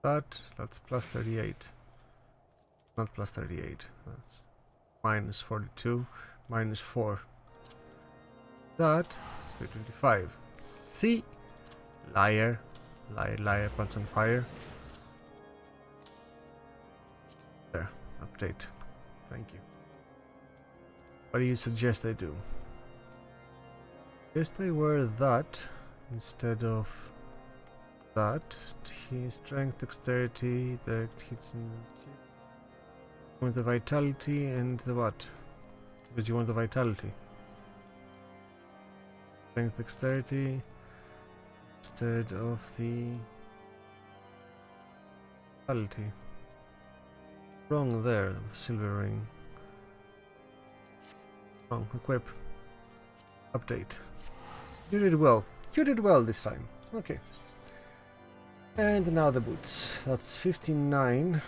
That's plus 38. Not plus 38. That's minus 42. Minus 4. That 325. See? Liar. Liar, liar, pants on fire. There. Update. Thank you. What do you suggest I do? Guess I wear that instead of that. Strength, dexterity, direct hits, and you want the vitality and the what? Because you want the vitality. Strength, dexterity instead of the vitality. Wrong there, the silver ring. Wrong, equip. Update. You did well. You did well this time. Okay. And now the boots. That's 59.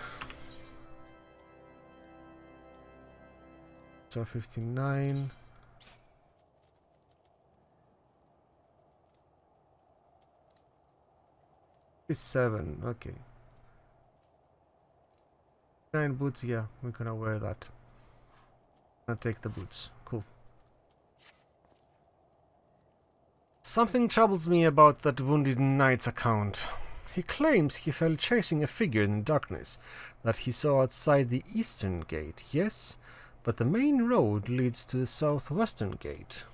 So 59. It's 7. Okay. 9 boots. Yeah, we're gonna wear that. I'll take the boots. Cool. Something troubles me about that wounded knight's account. He claims he fell chasing a figure in the darkness that he saw outside the eastern gate, yes, but the main road leads to the southwestern gate.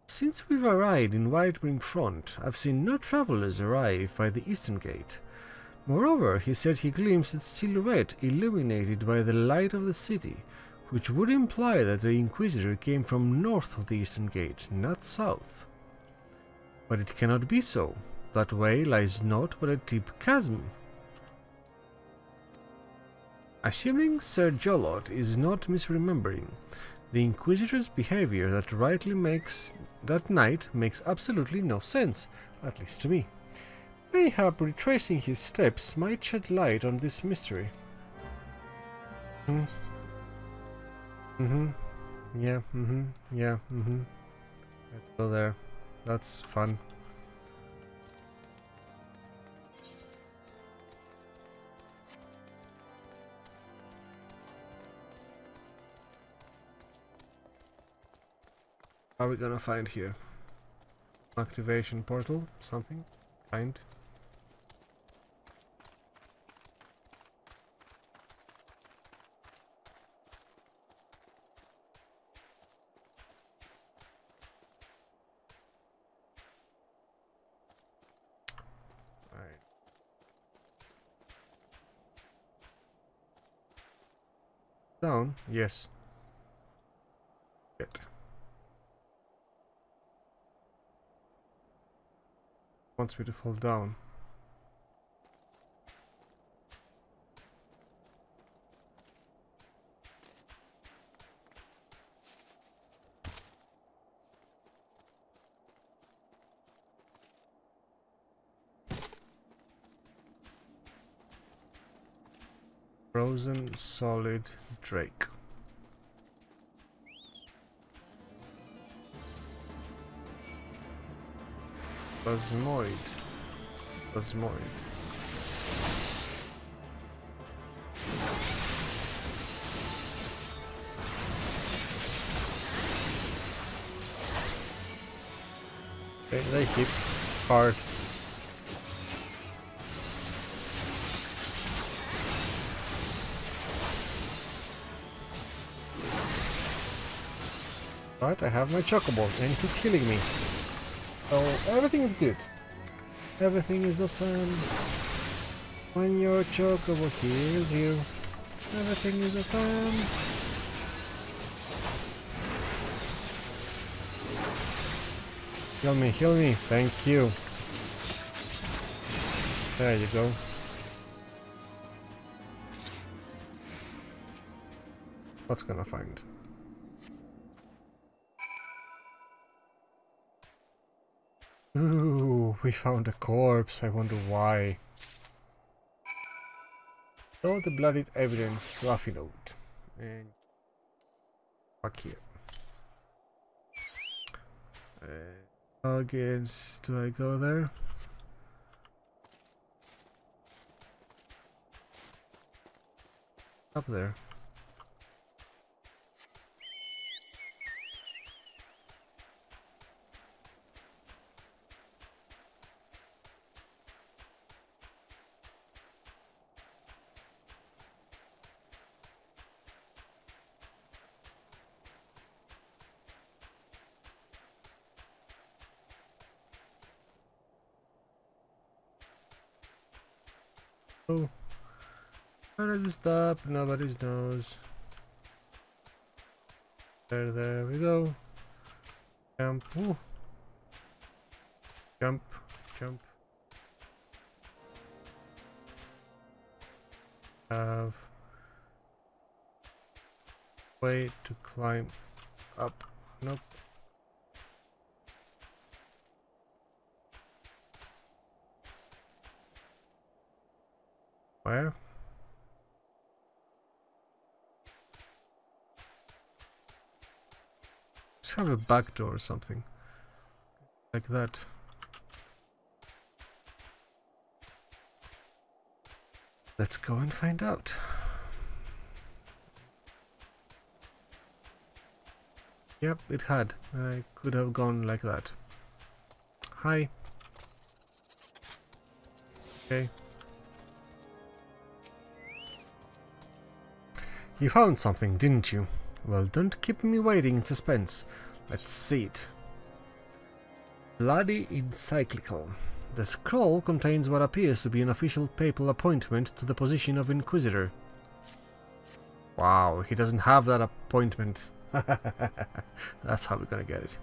Since we've arrived in Whitebrim Front, I've seen no travelers arrive by the eastern gate. Moreover, he said he glimpsed its silhouette illuminated by the light of the city, which would imply that the Inquisitor came from north of the eastern gate, not south. But it cannot be so. That way lies naught but a deep chasm. Assuming Sir Jolot is not misremembering, the Inquisitor's behavior that night makes absolutely no sense, at least to me. Mayhap retracing his steps might shed light on this mystery. Yeah, Let's go there. That's fun. What are we gonna find here? Activation portal? Something? Kind? Alright. Down? Yes. Good. Wants me to fall down. Frozen solid Drake. Plasmoid. It's a plasmoid. Okay, they hit hard. But I have my Chocobo and he's healing me. So everything is good. Everything is awesome. When your Chocobo heals you, everything is awesome. Heal me, heal me. Thank you. There you go. What's gonna find? Ooh, we found a corpse. I wonder why. Show the bloodied evidence to Affinode. And fuck here. Targets, do I go there? Up there. Oh, where does it stop? Nobody knows. There we go. Jump. Ooh. Jump. Have way to climb up. Nope. Where? Let's have a back door or something. Like that. Let's go and find out. Yep, it had. I could have gone like that. Hi. Okay. You found something, didn't you? Well, don't keep me waiting in suspense. Let's see it. Bloody encyclical. The scroll contains what appears to be an official papal appointment to the position of Inquisitor. Wow, he doesn't have that appointment. That's how we're gonna get it.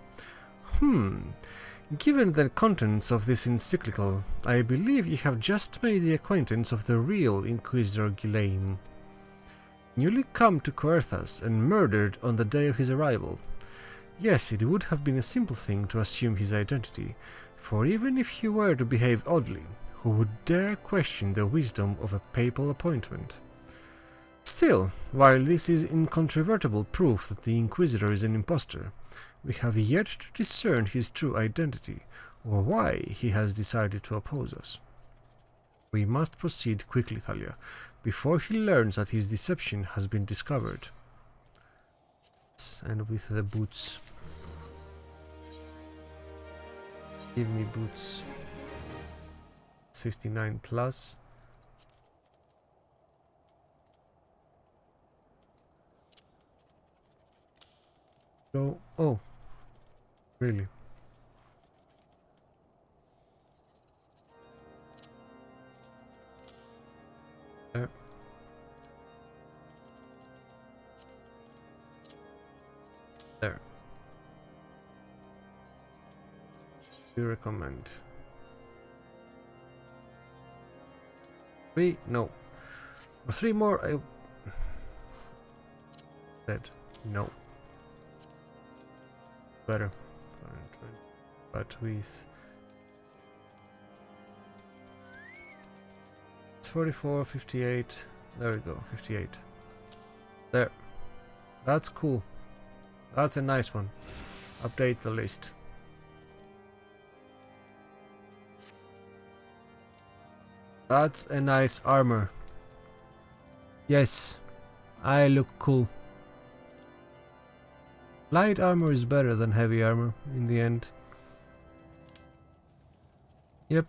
Given the contents of this encyclical, I believe you have just made the acquaintance of the real Inquisitor Ghislaine. Newly come to Coerthas and murdered on the day of his arrival. Yes, it would have been a simple thing to assume his identity, for even if he were to behave oddly, who would dare question the wisdom of a papal appointment? Still, while this is incontrovertible proof that the Inquisitor is an impostor, we have yet to discern his true identity, or why he has decided to oppose us. We must proceed quickly, Thalia, before he learns that his deception has been discovered. And with the boots. Give me boots. It's 59 plus. Go. Oh, really? There. There. You recommend? 3? No. 3 more. I said no. Better. But with it's 44, 58. There we go, 58. There. That's cool. That's a nice one. Update the list. That's a nice armor. Yes, I look cool. Light armor is better than heavy armor in the end. Yep.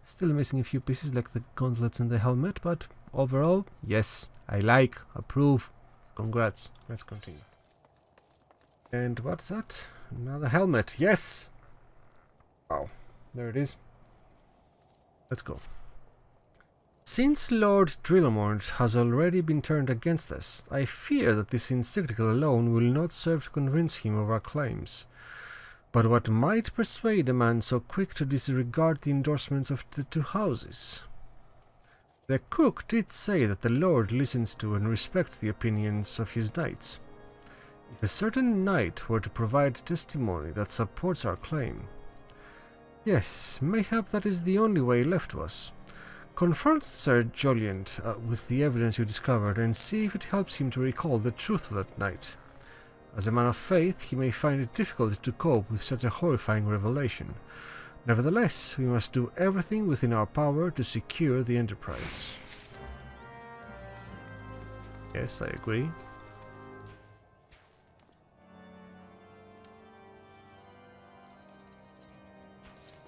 Still missing a few pieces like the gauntlets and the helmet, but overall, yes, I like, approve. Congrats. Let's continue. And what's that? Another helmet. Yes! Wow. There it is. Let's go. Since Lord Drillamort has already been turned against us, I fear that this encyclical alone will not serve to convince him of our claims. But what might persuade a man so quick to disregard the endorsements of the two houses? The cook did say that the Lord listens to and respects the opinions of his knights. If a certain knight were to provide testimony that supports our claim, yes, mayhap that is the only way left to us. Confront Sir Jolient with the evidence you discovered and see if it helps him to recall the truth of that night. As a man of faith, he may find it difficult to cope with such a horrifying revelation. Nevertheless, we must do everything within our power to secure the enterprise. Yes, I agree.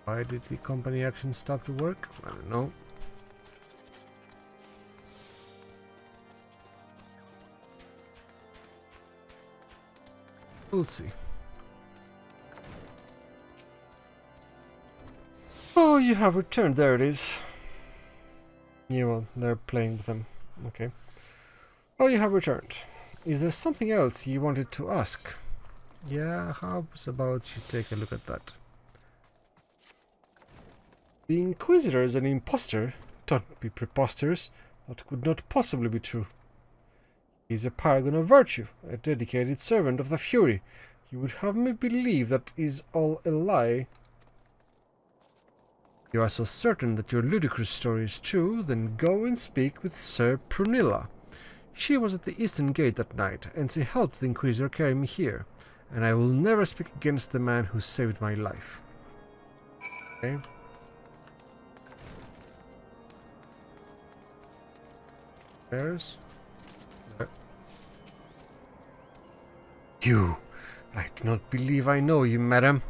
Why did the company action stop to work? I don't know. We'll see. Oh, you have returned. There it is. Yeah, well, they're playing with them. Okay. Oh, you have returned. Is there something else you wanted to ask? Yeah, how about you take a look at that? The Inquisitor is an impostor. Don't be preposterous. That could not possibly be true. He is a paragon of virtue, a dedicated servant of the Fury. You would have me believe that is all a lie. You are so certain that your ludicrous story is true, then go and speak with Sir Prunilla. She was at the Eastern Gate that night, and she helped the Inquisitor carry me here, and I will never speak against the man who saved my life. Okay. There's... You! I do not believe I know you, madam.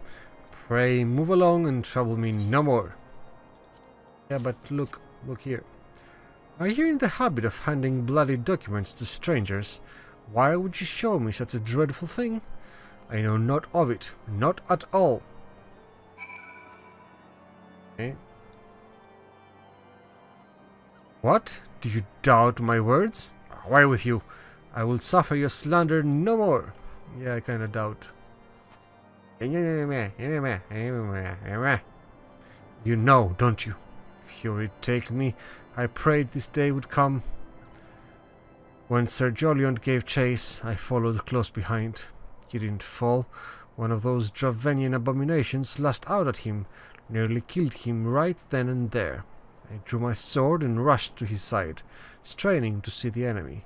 Pray move along and trouble me no more. Yeah, but look here. Are you in the habit of handing bloody documents to strangers? Why would you show me such a dreadful thing? I know not of it, not at all. Okay. What? Do you doubt my words? Away with you! I will suffer your slander no more! Yeah, I kinda doubt. You know, don't you? Fury take me. I prayed this day would come. When Sir Jolion gave chase, I followed close behind. He didn't fall. One of those Dravenian abominations lashed out at him, nearly killed him right then and there. I drew my sword and rushed to his side, straining to see the enemy.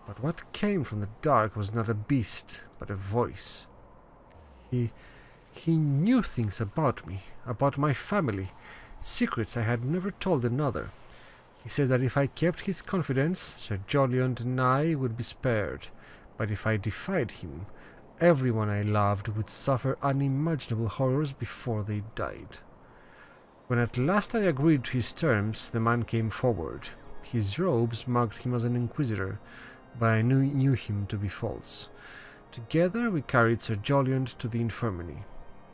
But what came from the dark was not a beast, but a voice. He knew things about me, about my family, secrets I had never told another. He said that if I kept his confidence, Sir Jolion and I would be spared, but if I defied him, everyone I loved would suffer unimaginable horrors before they died. When at last I agreed to his terms, the man came forward. His robes marked him as an inquisitor, but I knew him to be false. Together we carried Sir Jolion to the infirmary,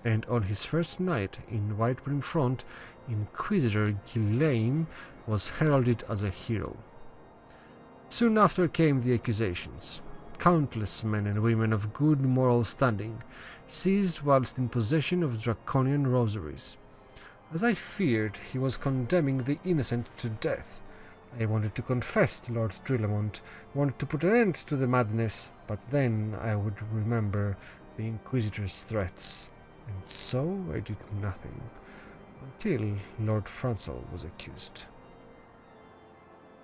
and on his first night in Whitebrim Front, Inquisitor Ghislaine was heralded as a hero. Soon after came the accusations. Countless men and women of good moral standing, seized whilst in possession of draconian rosaries. As I feared, he was condemning the innocent to death. I wanted to confess to Lord Drillamont, wanted to put an end to the madness, but then I would remember the Inquisitor's threats, and so I did nothing, until Lord Francel was accused.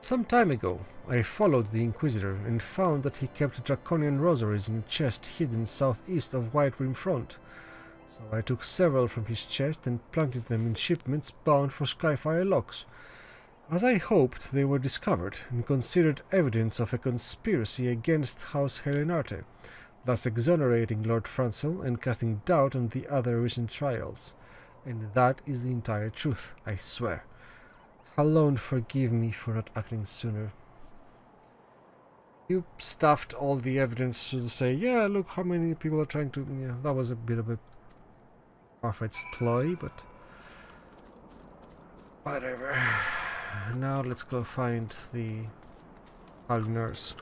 Some time ago, I followed the Inquisitor and found that he kept draconian rosaries in a chest hidden southeast of Whitebrim Front. So I took several from his chest and planted them in shipments bound for Skyfire Locks. As I hoped, they were discovered and considered evidence of a conspiracy against House Helenarte, thus exonerating Lord Francel and casting doubt on the other recent trials. And that is the entire truth, I swear. Alone forgive me for not acting sooner. You stuffed all the evidence to say, yeah, look how many people are trying to... Yeah, that was a bit of a far-fetched ploy, but... whatever. Now let's go find the Aldners.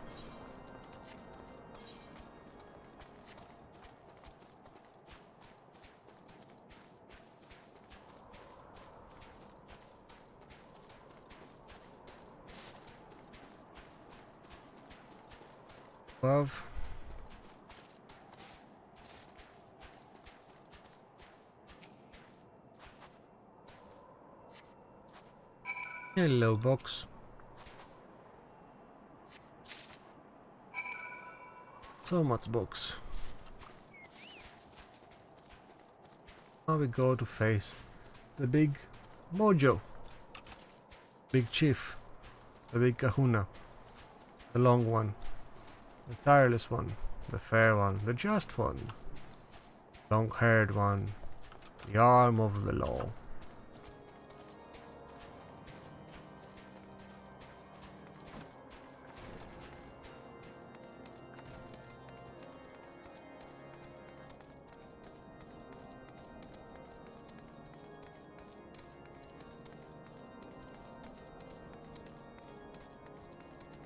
Above. Hello, box. So much books. Now we go to face the big Mojo, big chief, the big kahuna, the long one, the tireless one, the fair one, the just one, long-haired one, the arm of the law.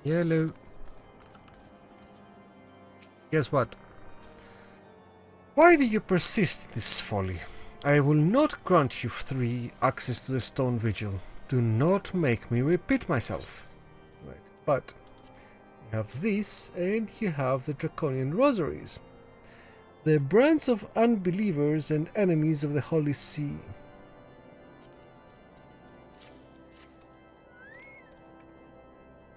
Yellow. Guess what? Why do you persist in this folly? I will not grant you free access to the Stone Vigil. Do not make me repeat myself. Right, but you have this, and you have the Draconian Rosaries. The brands of unbelievers and enemies of the Holy See.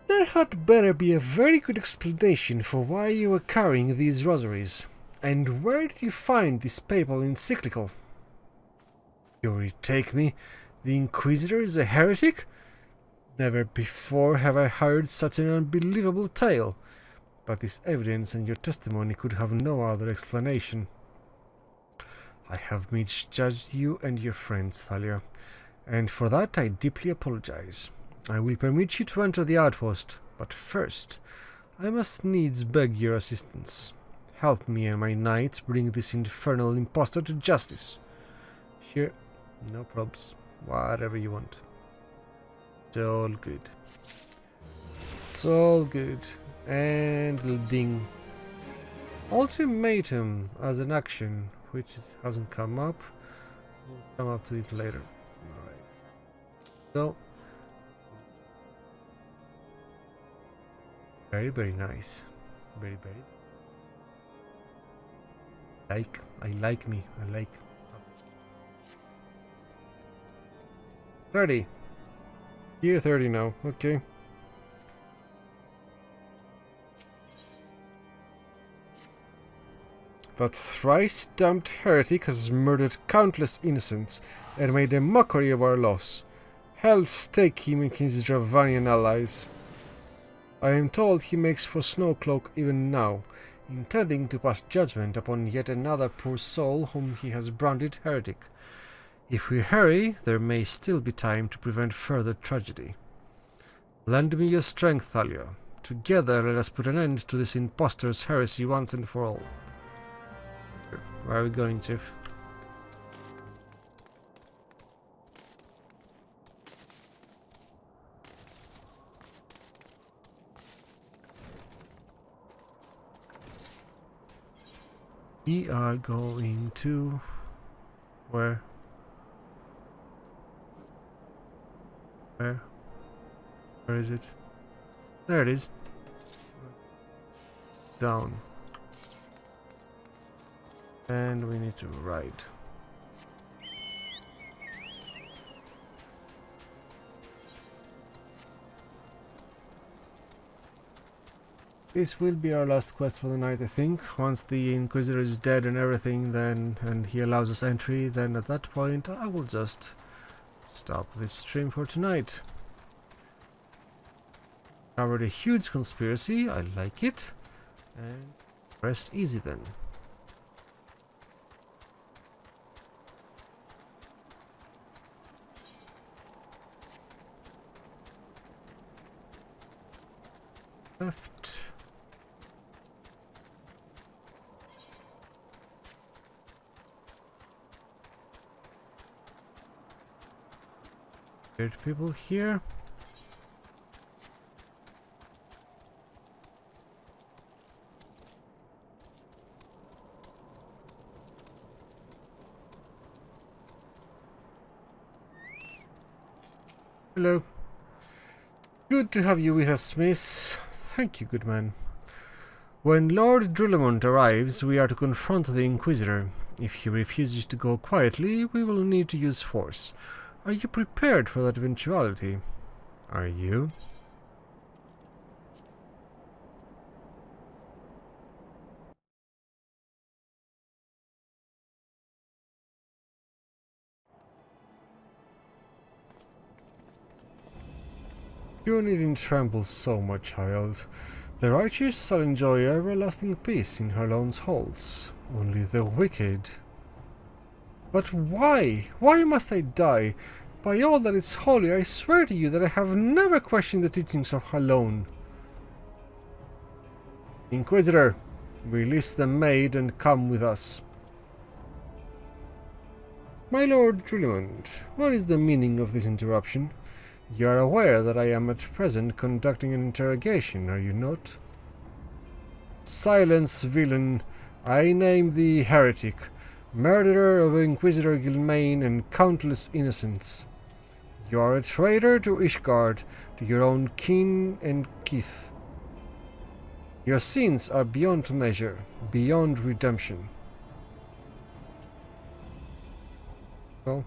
There had better be a very good explanation for why you were carrying these rosaries. And where did you find this papal encyclical? You retake me? The Inquisitor is a heretic? Never before have I heard such an unbelievable tale. But this evidence and your testimony could have no other explanation. I have misjudged you and your friends, Thalia, and for that I deeply apologize. I will permit you to enter the outpost, but first, I must needs beg your assistance. Help me and my knights bring this infernal impostor to justice. Here, no probs. Whatever you want. It's all good. It's all good. And little ding. Ultimatum as an action, which hasn't come up. We'll come up to it later. Alright. So. Very, very nice. Very, very. I like me. I like. 30. Year 30 now. Okay. That thrice-dumped heretic has murdered countless innocents and made a mockery of our loss. Hell's take him and his Dravanian allies. I am told he makes for Snowcloak even now, intending to pass judgment upon yet another poor soul whom he has branded heretic. If we hurry, there may still be time to prevent further tragedy. Lend me your strength, Thalia. Together let us put an end to this impostor's heresy once and for all. Where are we going, Tiff? We are going to... Where? Where? Where is it? There it is. Down. And we need to write. This will be our last quest for the night, I think. Once the Inquisitor is dead and everything, then and he allows us entry, then at that point I will just stop this stream for tonight. Covered a huge conspiracy, I like it. And rest easy then. Left. Weird people here. Hello. Good to have you with us, miss. Thank you, good man. When Lord Drillamont arrives, we are to confront the Inquisitor. If he refuses to go quietly, we will need to use force. Are you prepared for that eventuality? Are you? You needn't tremble so, my child. The righteous shall enjoy everlasting peace in her own halls. Only the wicked... But why? Why must I die? By all that is holy, I swear to you that I have never questioned the teachings of Halone. Inquisitor, release the maid and come with us. My Lord Drillamont, what is the meaning of this interruption? You are aware that I am at present conducting an interrogation, are you not? Silence, villain! I name thee heretic, murderer of Inquisitor Gilmain and countless innocents. You are a traitor to Ishgard, to your own kin and kith. Your sins are beyond measure, beyond redemption. Well...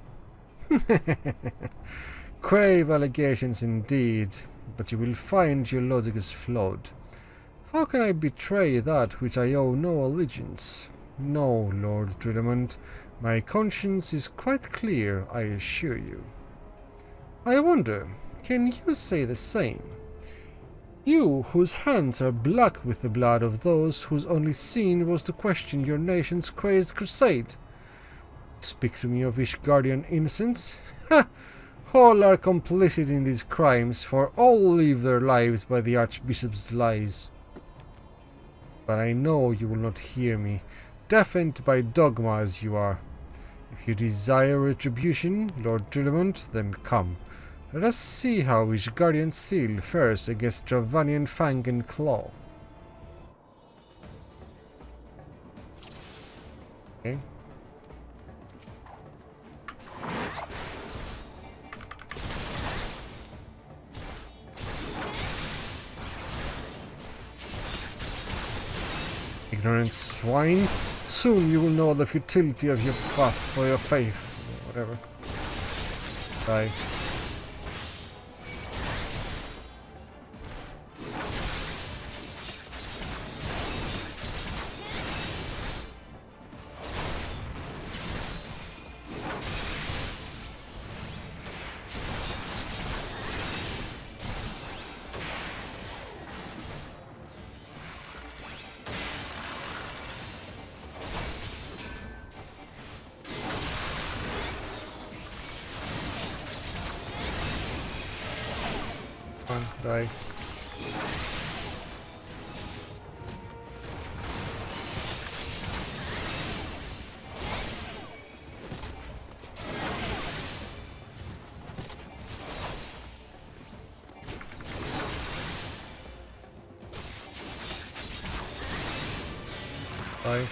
Grave allegations indeed, but you will find your logic is flawed. How can I betray that which I owe no allegiance? No, Lord Drillamont, my conscience is quite clear, I assure you. I wonder, can you say the same? You, whose hands are black with the blood of those whose only sin was to question your nation's crazed crusade. Speak to me of Ishgardian innocence? Ha! All are complicit in these crimes, for all live their lives by the Archbishop's lies. But I know you will not hear me, deafened by dogma as you are. If you desire retribution, Lord Drillamont, then come. Let us see how Ishgardian Steel fares against Dravanian Fang and Claw. Okay. Ignorant swine. Soon you will know the futility of your path or your faith. Whatever. Die. Die. Die.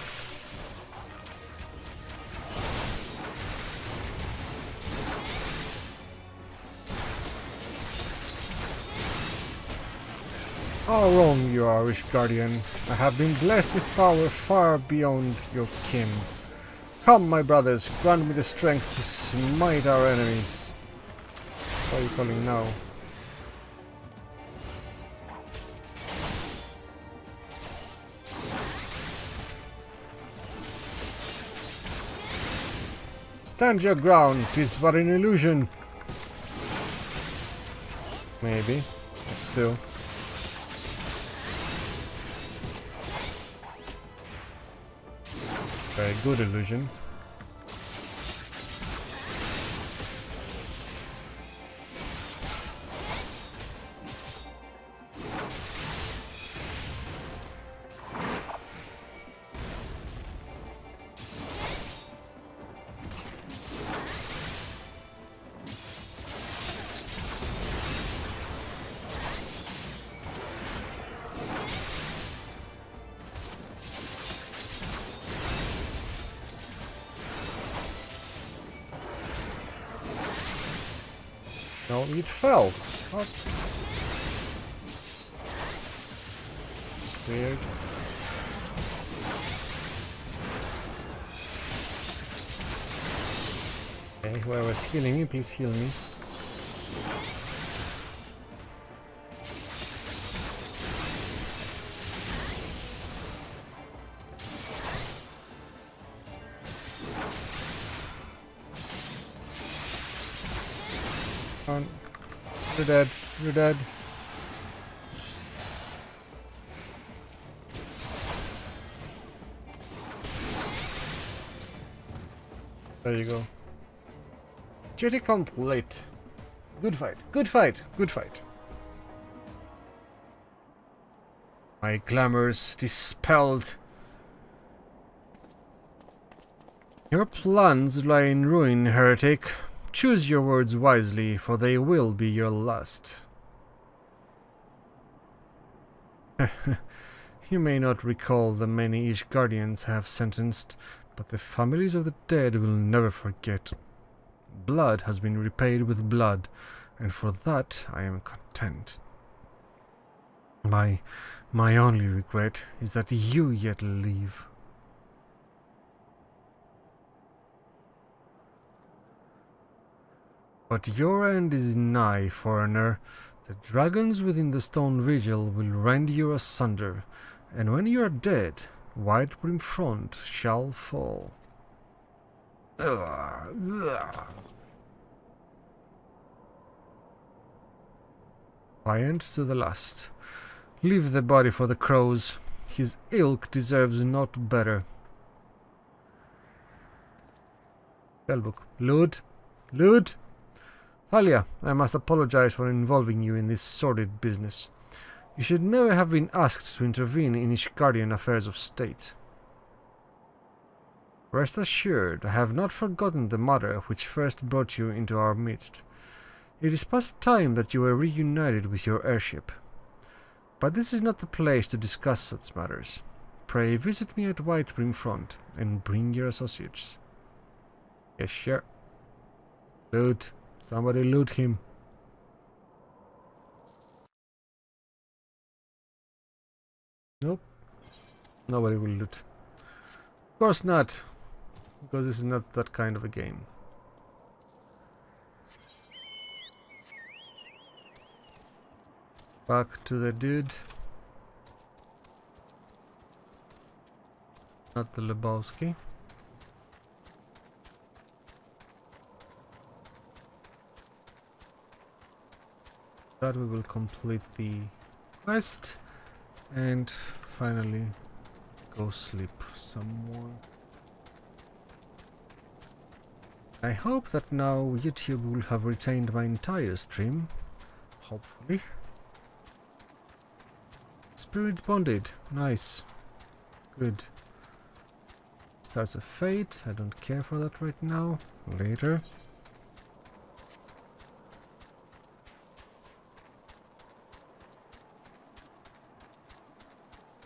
How wrong you are, Ishgardian. I have been blessed with power far beyond your kin. Come, my brothers, grant me the strength to smite our enemies. What are you calling now? Stand your ground, 'tis but an illusion. Maybe, but still. Very good illusion. No, it fell. What? It's weird. Okay, whoever's healing me, please heal me. You're dead. You're dead. There you go. Duty complete. Good fight. Good fight. Good fight. My glamours dispelled. Your plans lie in ruin, heretic. Choose your words wisely, for they will be your last. You may not recall the many Ishgardians have sentenced, but the families of the dead will never forget. Blood has been repaid with blood, and for that I am content. My only regret is that you yet live. But your end is nigh, foreigner. The dragons within the stone vigil will rend you asunder, and when you are dead, White Brimfront shall fall. Pliant to the last. Leave the body for the crows. His ilk deserves not better. Spellbook. Lud! Lud! Thalia, I must apologize for involving you in this sordid business. You should never have been asked to intervene in Ishgardian affairs of state. Rest assured, I have not forgotten the matter which first brought you into our midst. It is past time that you were reunited with your airship. But this is not the place to discuss such matters. Pray visit me at White Brim Front, and bring your associates. Yes, sure. Loot. Somebody loot him. Nope. Nobody will loot. Of course not. Because this is not that kind of a game. Back to the dude. Not the Lebowski. That we will complete the quest and finally go sleep some more. I hope that now YouTube will have retained my entire stream. Hopefully. Spirit bonded. Nice. Good. Starts a fate. I don't care for that right now. Later.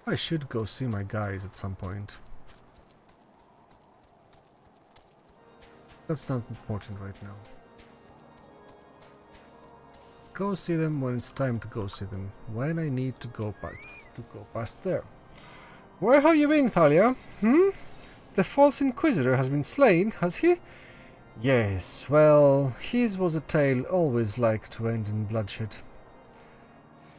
I should go see my guys at some point. That's not important right now. Go see them when it's time to go see them. When I need to go past there. Where have you been, Thalia? The false Inquisitor has been slain, has he? Yes, well, his was a tale always like to end in bloodshed.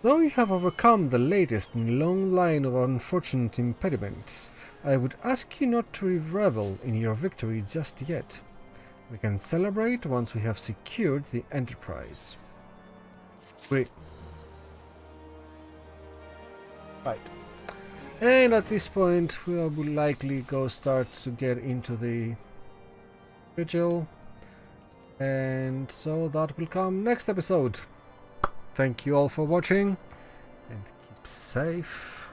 Though you have overcome the latest in a long line of unfortunate impediments, I would ask you not to revel in your victory just yet. We can celebrate once we have secured the Enterprise. Right. And at this point we will likely go start to get into the vigil. And so that will come next episode. Thank you all for watching and keep safe.